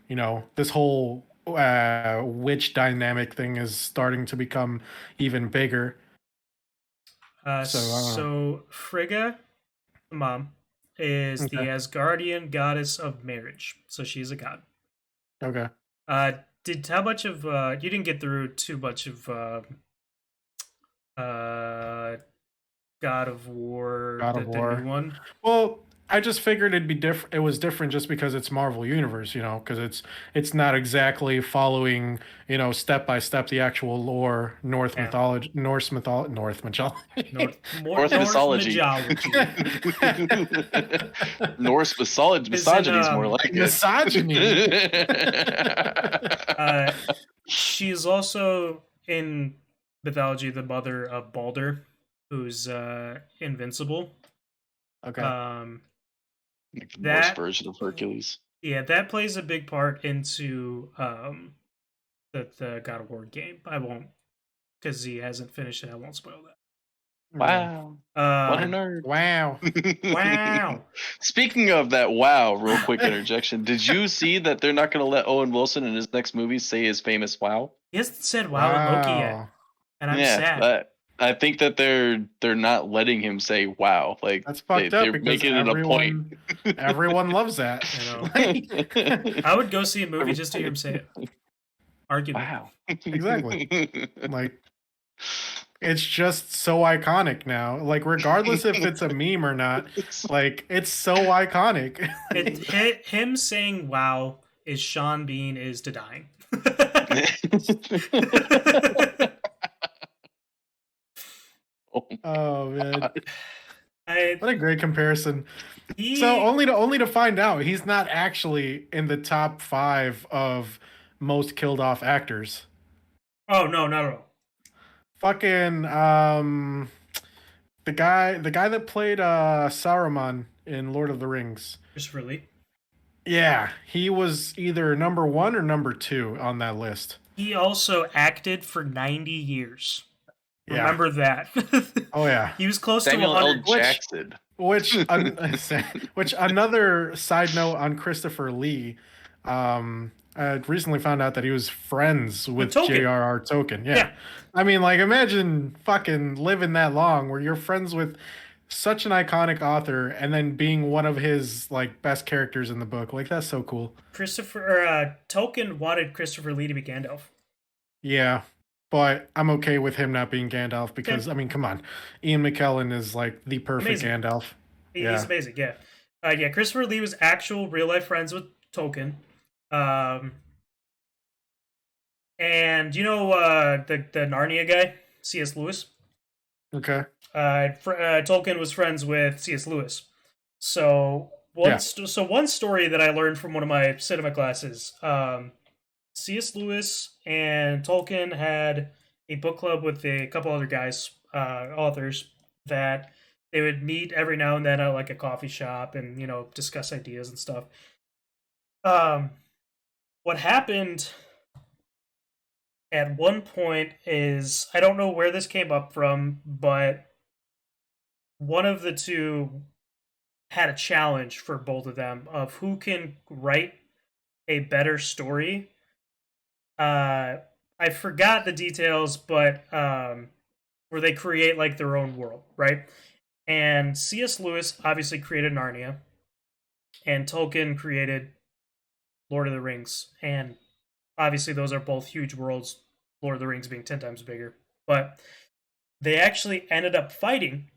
this whole witch dynamic thing is starting to become even bigger. So I don't know. So Frigga, the mom, is the Okay. Asgardian goddess of marriage. So she's a god. Okay. Did how much of you didn't get through too much of uh God of War, God of the new War. one? Well, I just figured it'd be different. It was different just because it's Marvel Universe, because it's not exactly following, step by step the actual lore, Yeah. Norse mythology, North mythology. North mythology. mythology. Norse misogyny Is in, is more like it. Misogyny. She's also in mythology the mother of Balder, who's invincible. Okay. Like the Norse That version of Hercules. yeah, that plays a big part into the God of War game. I won't, because he hasn't finished it. I won't spoil that. Wow. What a Um, nerd. Wow. wow. Speaking of that, wow, real quick interjection. Did you see that they're not going to let Owen Wilson in his next movie say his famous wow? He hasn't said wow in Loki yet, Wow. and I'm Yeah, sad. I think that they're not letting him say wow. Like That's fucked up they're because making it a point. everyone loves that. I would go see a movie just to hear him say it. Argument. Wow. Exactly. Like, it's just so iconic now. Like, regardless if it's a meme or not, like, it's so iconic. Him saying wow is Sean Bean is to dying. Oh man. I What a great comparison. he So only to find out he's not actually in the top 5 of most killed off actors. oh no, not at all. Fucking the guy that played Saruman in Lord of the Rings. Christopher Lee. Yeah, he was either number 1 or number 2 on that list. He also acted for 90 years. Yeah. Remember that. Oh yeah. He was close Samuel to L. 100. Jackson. Which another side note on Christopher Lee, I recently found out that he was friends with Tolkien. J.R.R. Tolkien. Yeah. Yeah. I mean, like, imagine fucking living that long where you're friends with such an iconic author and then being one of his like best characters in the book. Like, that's so cool. Tolkien wanted Christopher Lee to be Gandalf. Yeah. But I'm okay with him not being Gandalf because, I mean, come on. Ian McKellen is like the perfect Amazing. Gandalf. He's amazing, yeah. Yeah, Christopher Lee was actual real life friends with Tolkien. And you know the Narnia guy, C.S. Lewis? Okay. Tolkien was friends with C.S. Lewis. So one story that I learned from one of my cinema classes, C.S. Lewis and Tolkien had a book club with a couple other guys, authors, that they would meet every now and then at like a coffee shop and discuss ideas and stuff. What happened at one point is I don't know where this came up from, but one of the two had a challenge for both of them of who can write a better story. I forgot the details, but where they create like their own world, right? And C.S. Lewis obviously created Narnia, and Tolkien created Lord of the Rings, and obviously those are both huge worlds. Lord of the Rings being 10 times bigger, but they actually ended up fighting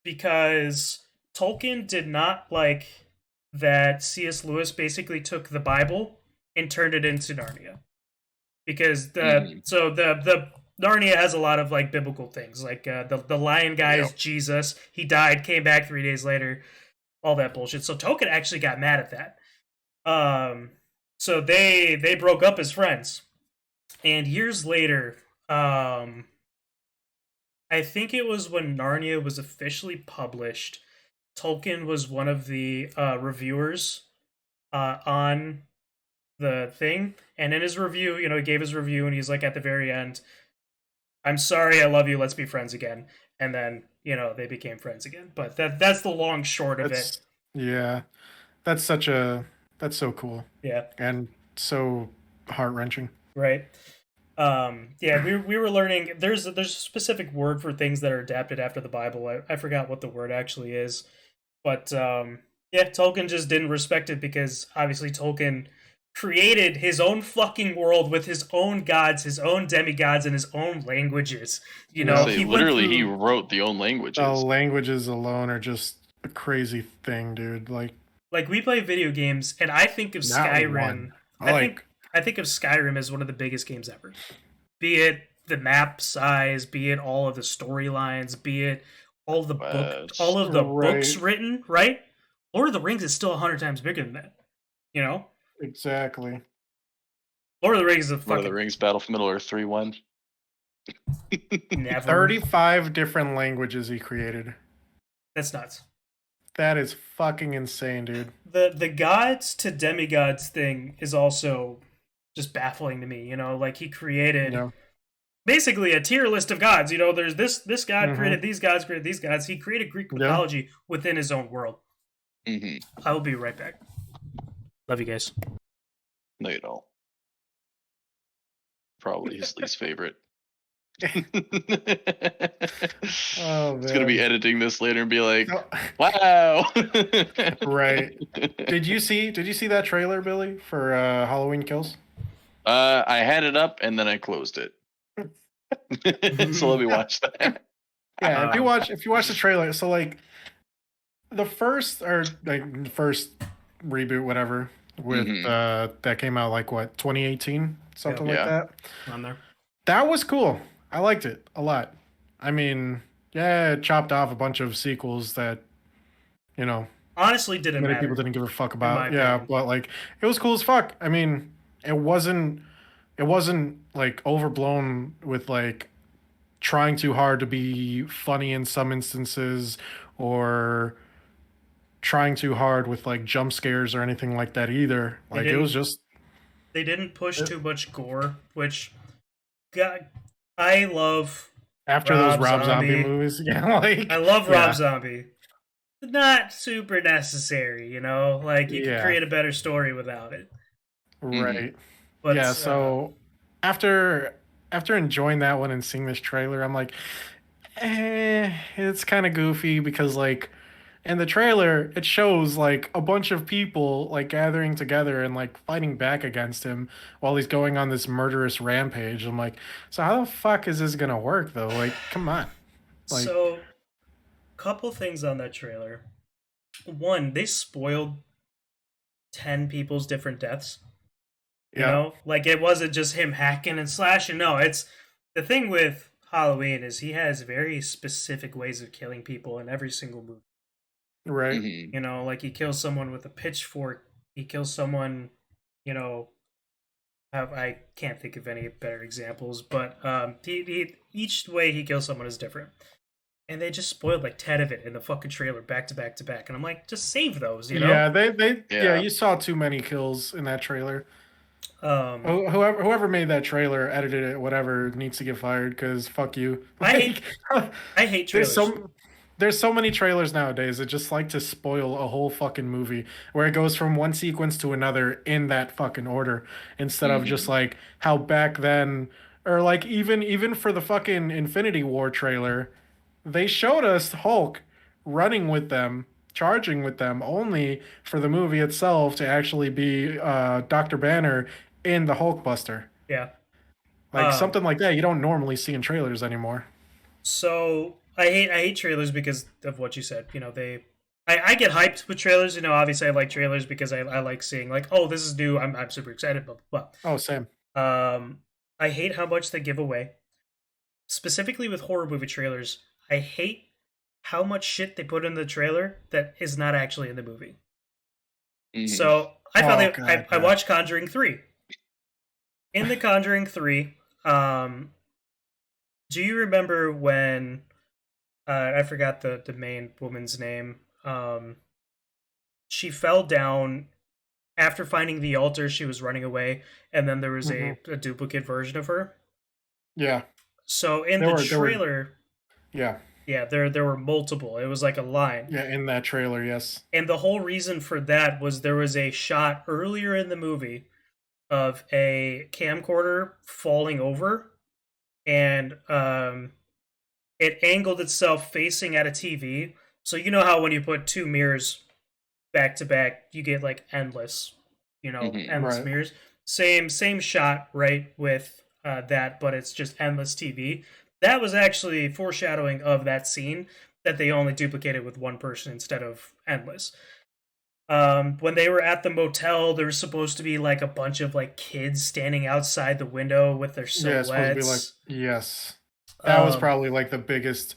because Tolkien did not like that C.S. Lewis basically took the Bible and turned it into Narnia. Because the Narnia has a lot of like biblical things, like the lion guy is Jesus. He died, came back 3 days later, all that bullshit. So Tolkien actually got mad at that. So they broke up as friends, and years later, I think it was when Narnia was officially published. Tolkien was one of the reviewers on the thing, and in his review, he gave his review, and he's like at the very end, "I'm sorry, I love you, let's be friends again." And then they became friends again. But that's the long short of it. Yeah, that's so cool. Yeah, and so heart wrenching. Right. Yeah, we were learning. There's a specific word for things that are adapted after the Bible. I forgot what the word actually is, but yeah, Tolkien just didn't respect it because obviously Tolkien created his own fucking world with his own gods, his own demigods, and his own languages. He he wrote the own languages. The languages alone are just a crazy thing, dude. Like we play video games, and I think of Skyrim. I think of Skyrim as one of the biggest games ever. Be it the map size, be it all of the storylines, be it all of the books written, right? Lord of the Rings is still 100 times bigger than that. Exactly. Lord of the Rings is Lord of the Rings Battle for Middle Earth 3-1. Never. 35 different languages he created. That's nuts. That is fucking insane, dude. The gods to demigods thing is also just baffling to me. Like he created basically a tier list of gods. There's this god created these gods, created these gods. He created Greek mythology within his own world. I will be right back. Love you guys. No, you don't. Probably his least favorite. Oh, it's gonna be editing this later and be like, wow. Right. Did you see that trailer, Billy, for Halloween Kills? I had it up and then I closed it. So let me watch that. Yeah, if you watch the trailer, so like the first reboot, whatever, with that came out like what, 2018, something like that. On there. That was cool. I liked it a lot. I mean, yeah, it chopped off a bunch of sequels that, honestly didn't many matter. people didn't give a fuck about. Yeah, but like it was cool as fuck. I mean, it wasn't like overblown with like trying too hard to be funny in some instances or trying too hard with like jump scares or anything like that either. Like it was just they didn't push too much gore, which I love after those Rob Zombie movies. Yeah, like I love Rob Zombie. Not super necessary, like you could create a better story without it. Right. But yeah, so after enjoying that one and seeing this trailer, I'm like, it's kind of goofy because like in the trailer it shows like a bunch of people like gathering together and like fighting back against him while he's going on this murderous rampage. I'm like, so how the fuck is this gonna work though? Like, come on. Like, so couple things on that trailer. One, they spoiled 10 people's different deaths. Like it wasn't just him hacking and slashing. No, it's the thing with Halloween is he has very specific ways of killing people in every single movie. Right. Like he kills someone with a pitchfork. He kills someone, I can't think of any better examples, but each way he kills someone is different. And they just spoiled like 10 of it in the fucking trailer back to back to back. And I'm like, just save those, Yeah, you saw too many kills in that trailer. Whoever made that trailer, edited it, whatever, needs to get fired because fuck you. Like, I hate trailers. There's so many trailers nowadays that just like to spoil a whole fucking movie where it goes from one sequence to another in that fucking order instead of just Hmm. like how back then or like even for the fucking Infinity War trailer, they showed us Hulk running with them, charging with them only for the movie itself to actually be Dr. Banner in the Hulkbuster. Yeah. Like Um, something like that you don't normally see in trailers anymore. so I hate trailers because of what you said. You know, I get hyped with trailers. You know, obviously I like trailers because I like seeing like, oh, this is new. I'm super excited. Blah blah Oh, same. blah. I hate how much they give away, specifically with horror movie trailers. I hate how much shit they put in the trailer that is not actually in the movie. Hmm. So I found Oh that god, I yeah. watched Conjuring 3. In the Conjuring 3, do you remember when I forgot the main woman's name? She fell down after finding the altar. She was running away, and then there was Hmm. a duplicate version of her. Yeah. So in the There were trailer, yeah. yeah, there were multiple. It was like a line. Yeah, in that trailer, yes. And the whole reason for that was there was a shot earlier in the movie of a camcorder falling over, and it angled itself facing at a TV. So you know how when you put two mirrors back to back, you get like endless, Hmm. endless Right. mirrors. Same shot, right? With that, but it's just endless TV. That was actually foreshadowing of that scene that they only duplicated with one person instead of endless. When they were at the motel, there was supposed to be like a bunch of like kids standing outside the window with their Yeah, it's supposed to be like silhouettes. yes. That was Um, probably like the biggest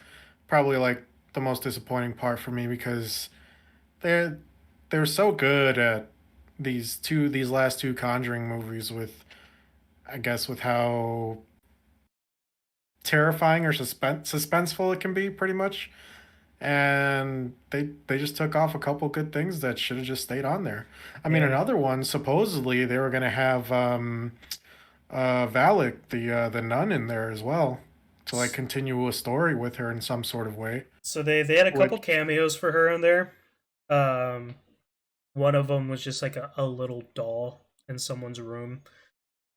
probably like the most disappointing part for me because they're they're so good at these last two Conjuring movies with I guess with how terrifying or suspenseful it can be pretty much. And they just took off a couple good things that should have just stayed on there. I mean, yeah. another one supposedly they were gonna have Valak, the nun, in there as well to like continue a story with her in some sort of way. So they had a couple Which cameos for her in there. Um, One of them was just like a little doll in someone's room,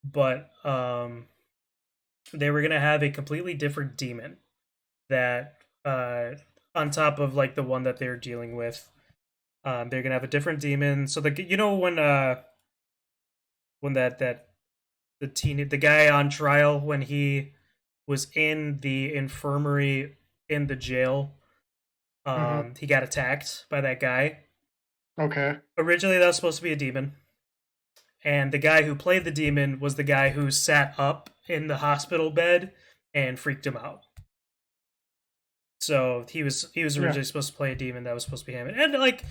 but they were gonna have a completely different demon that on top of like the one that they're dealing with. They're gonna have a different demon. So when that the guy on trial when he was in the infirmary in the jail, mhm. he got attacked by that guy. Okay. Originally, that was supposed to be a demon, and the guy who played the demon was the guy who sat up in the hospital bed and freaked him out. So he was Yeah. originally supposed to play a demon that was supposed to be him, and like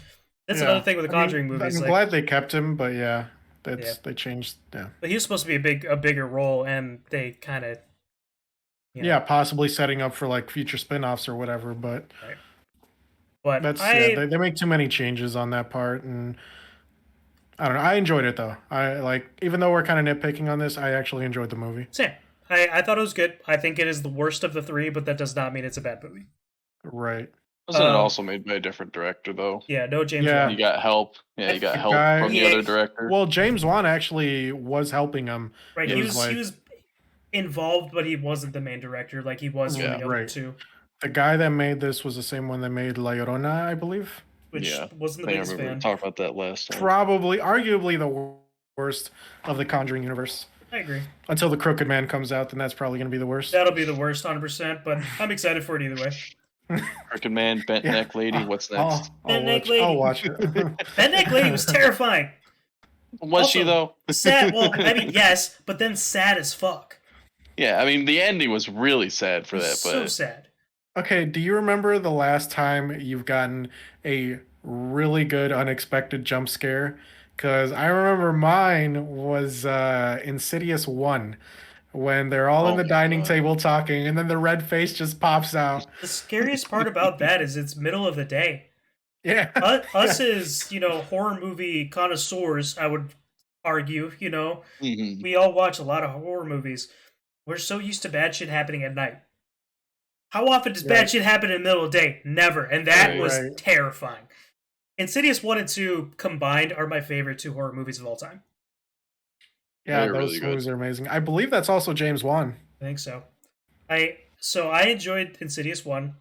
that's another Yeah. thing with the I mean, Conjuring movies. I'm Like, glad they kept him, but yeah, yeah, that's they changed. Yeah. but he was supposed to be a bigger role, and they kind of, you know, Yeah, possibly setting up for like future spin-offs or whatever, but right. But that's yeah, they make too many changes on that part and I don't know. I enjoyed it though. I like even though we're kind of nitpicking on this, I actually enjoyed the movie. same. I thought it was good. I think it is the worst of the three, but that does not mean it's a bad movie. Right. Wasn't it Um, also made by a different director though? yeah, no James Yeah. You Wan. got help. Yeah, you got The help guy from the Yeah, other director. well, James Wan actually was helping him. right. Yeah. He Was was involved, but he wasn't the main director like he was for Yeah. the other right. two, The guy that made this was the same one that made La Llorona, I believe. which Yeah. wasn't I the think I biggest remember we fan. talked about that last time. Probably, arguably the worst of the Conjuring universe. I agree. Until the Crooked Man comes out, then that's probably going to be the worst. That'll be the worst, 100%. But I'm excited for it either way. Crooked Man, Bent Yeah. Neck Lady. What's next? Bent Neck I'll Lady. watch it. That Neck Lady was terrifying. Was she Also, though? sad. Well, I mean, yes, but then sad as fuck. Yeah, I mean the ending was really sad for It was that, so but sad. Okay, do you remember the last time you've gotten a really good unexpected jump scare? Because I remember mine was Insidious 1 when they're all in oh the my dining god. table talking and then the red face just pops out. The scariest part about that is it's middle of the day. Yeah. Us Yeah. as horror movie connoisseurs, I would argue. Hmm. We all watch a lot of horror movies. We're so used to bad shit happening at night. How often does bad Right. shit happen in the middle of the day? Never. And that Right. was Right. terrifying. Insidious 1 and 2 combined are my favorite 2 horror movies of all time. Yeah, They're really those good. movies are amazing. I believe that's also James Wan. I think so. I enjoyed Insidious 1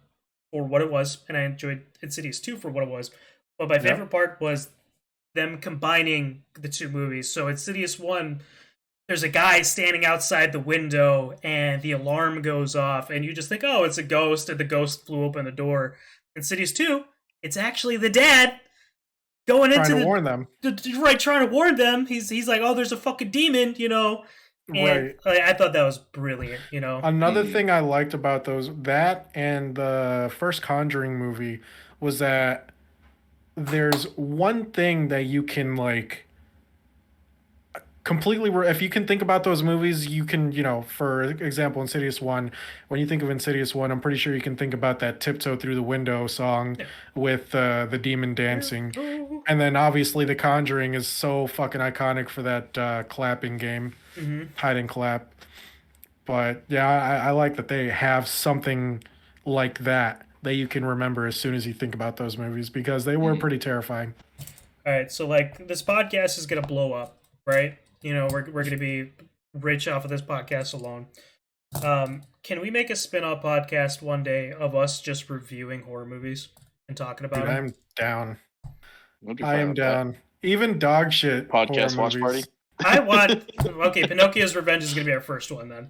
for what it was, and I enjoyed Insidious 2 for what it was. But my favorite part was them combining the 2 movies. So Insidious 1, there's a guy standing outside the window and the alarm goes off and you just think, oh, it's a ghost, and the ghost flew open the door. Insidious 2, it's actually the dad going Trying into to warn them. right, trying to warn them. He's like, oh, there's a fucking demon, and Right. I thought that was brilliant. Another Mhm. thing I liked about that and the first Conjuring movie was that there's one thing that you can like completely if you can think about those movies, you can, for example, Insidious 1, when you think of Insidious 1, I'm pretty sure you can think about that Tiptoe Through the Window song Yeah. with the demon dancing. And then obviously The Conjuring is so fucking iconic for that clapping game, hide and clap. But yeah, I like that they have something like that you can remember as soon as you think about those movies, because they were pretty terrifying. All right, so like this podcast is gonna blow up, right? We're gonna be rich off of this podcast alone. Can we make a spin-off podcast one day of us just reviewing horror movies and talking about Dude, them? I'm down. I'd be I fine am with that. down. Even dog shit horror Podcast watch party. movies. I want. Okay, Pinocchio's Revenge is gonna be our first one then.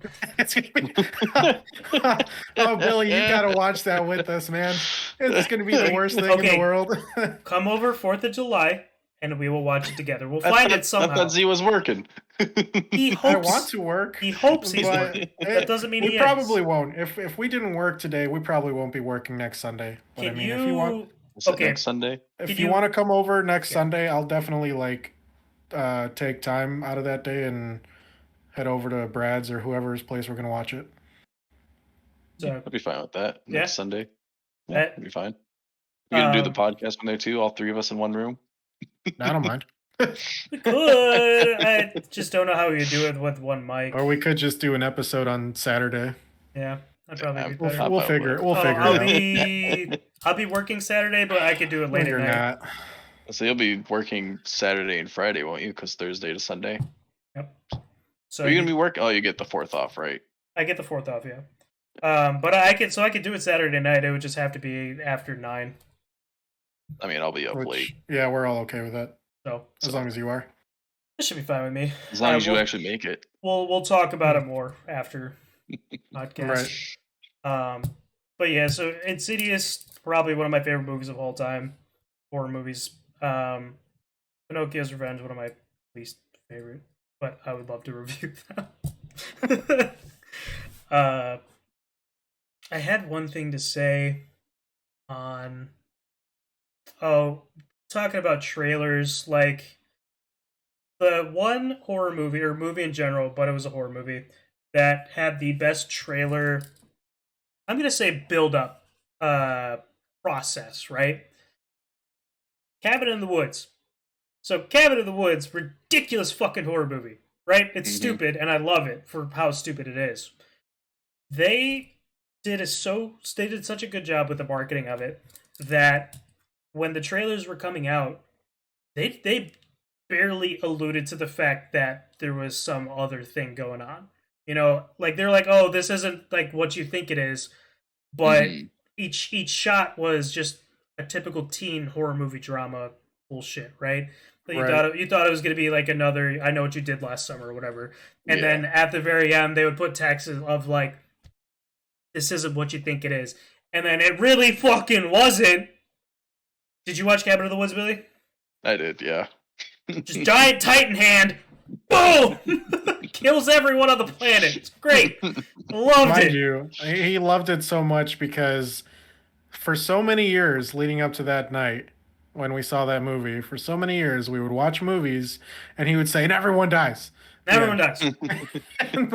Oh, Billy, you gotta watch that with us, man. It's gonna be the worst thing in Okay. the world. Come over 4th of July, and we will watch it together. We'll I find thought- it somehow. I thought Z was working. He I hopes. want to work. He hopes he's but working. That doesn't mean we he probably is. won't. If we didn't work today, we probably won't be working next Sunday. But Can I mean, if you want, Is it Okay. next Sunday? if Can you you- want to come over next Yeah. Sunday, I'll definitely take time out of that day and head over to Brad's or whoever's place we're gonna watch it. So, I'd be fine with that. Yeah? Next Sunday. Yeah, That- that'd be fine. We're gonna do the Um, podcast from there too, all 3 of us in one room. I don't mind. we could. I just don't know how we would do it with one mic. Or we could just do an episode on Saturday. Yeah, that'd probably be We'll, better. we'll figure it. We'll Oh, figure I'll it out. I'll be working Saturday, but I could do it late You're at night. not. So you'll be working Saturday and Friday, won't you? Because Thursday to Sunday. Yep. So Are you gonna be working? Oh, you get the 4th off, right? I get the 4th off, yeah. But I could do it Saturday night. It would just have to be after 9. I mean, I'll be up Which, late. yeah, we're all okay with that, So as long as you are. that should be fine with me. As long as you we'll- actually make it. We'll talk about it more after podcast. Right. But yeah, so Insidious, probably one of my favorite movies of all time. Horror movies. Pinocchio's Revenge, one of my least favorite, but I would love to review that. I had one thing to say on talking about trailers, like the one horror movie or movie in general, but it was a horror movie that had the best trailer, I'm gonna say build up process, right? Cabin in the Woods. So Cabin in the Woods, ridiculous fucking horror movie, right? It's Mhm. stupid and I love it for how stupid it is. They did such a good job with the marketing of it that when the trailers were coming out, they barely alluded to the fact that there was some other thing going on. Like they're like, "Oh, this isn't like what you think it is," but Mhm. each shot was just a typical teen horror movie drama bullshit, right? But you thought it was gonna be like another "I Know What You Did Last Summer" or whatever, and Yeah. then at the very end they would put texts of like, "This isn't what you think it is," and then it really fucking wasn't. Did you watch Cabin in the Woods, Billy? I did, yeah. Just giant Titan hand, boom, kills everyone on the planet. It's great. Loved Mind it. you, he loved it so much because for so many years leading up to that night when we saw that movie, for so many years we would watch movies and he would say, and everyone dies. Everyone dies. And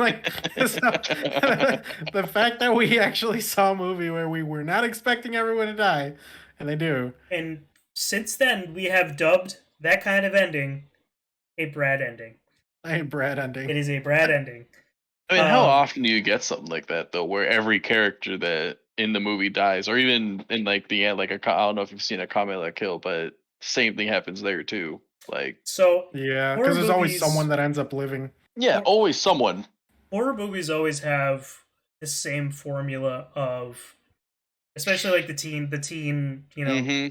the fact that we actually saw a movie where we were not expecting everyone to die, and they do. And since then, we have dubbed that kind of ending a Brad ending. Hey, Brad ending. It is a Brad ending. I mean, how Um, often do you get something like that though, where every character that in the movie dies, or even in like the end, like I don't know if you've seen a Kamala That Kill, but same thing happens there too. Like, So Yeah, horror because there's always movies, someone that ends up living. yeah, always someone. horror movies always have the same formula of, especially like the teen,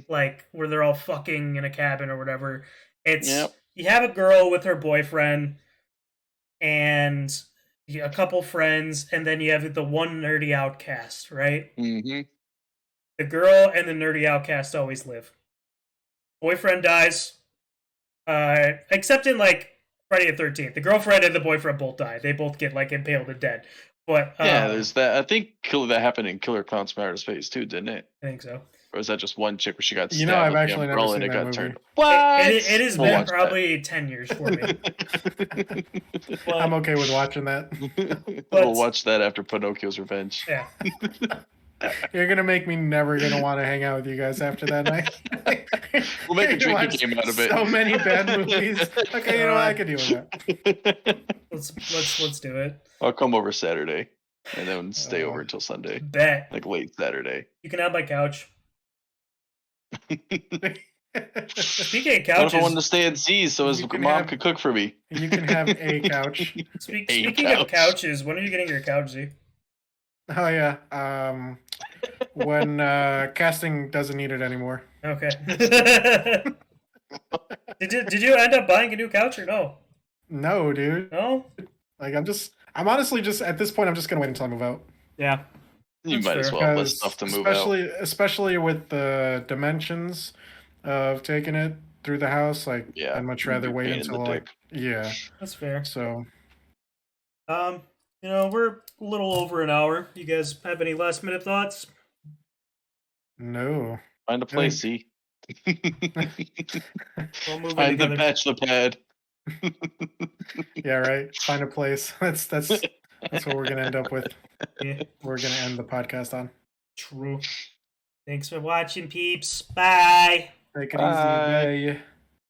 like where they're all fucking in a cabin or whatever. It's Yep. you have a girl with her boyfriend and a couple friends, and then you have the one nerdy outcast, right? Mm-hmm. The girl and the nerdy outcast always live. Boyfriend dies, except in like Friday the 13th. The girlfriend and the boyfriend both die. They both get like impaled and dead. But Yeah, there's that. I think that happened in Killer Clowns from Outer Space too, didn't it? I think so. Or was that just one chick where she got You know, stabbed I've with the actually never umbrella and seen it that got movie. turned? What? It has We'll been watch that. probably 10 years for me. I'm okay with watching that. We'll watch that after Pinocchio's Revenge. Yeah. You're gonna make me never gonna want to hang out with you guys after that night. We'll make a You drinking watch game out of it. So many bad movies. Okay, you know what? I can deal with that. Let's do it. I'll come over Saturday and then stay over until Sunday, Bet. like late Saturday. You can have my couch. Speaking of What if I wanted couches, to stay at Z's so his You can mom have- could cook for me? You can have a couch. speaking of couches, when are you getting your couch, Z? Oh yeah. When casting doesn't need it anymore. Okay. Did you end up buying a new couch or no? No, dude. No? Like I'm honestly just at this point I'm just gonna wait until I move out. Yeah. You That's might as fair. well have less Because stuff to move out. especially with the dimensions of taking it through the house, like Yeah, I'd much it'd rather be a wait pain in until the like dick. yeah. That's fair. So We're a little over an hour. You guys have any last minute thoughts? no. Find a place, Z. We'll move in Find the together. bachelor pad. Yeah, right. Find a place. That's what we're gonna end up with. Yeah, We're gonna end the podcast on. true. Thanks for watching, peeps. Bye. Take it Bye. easy. Bye.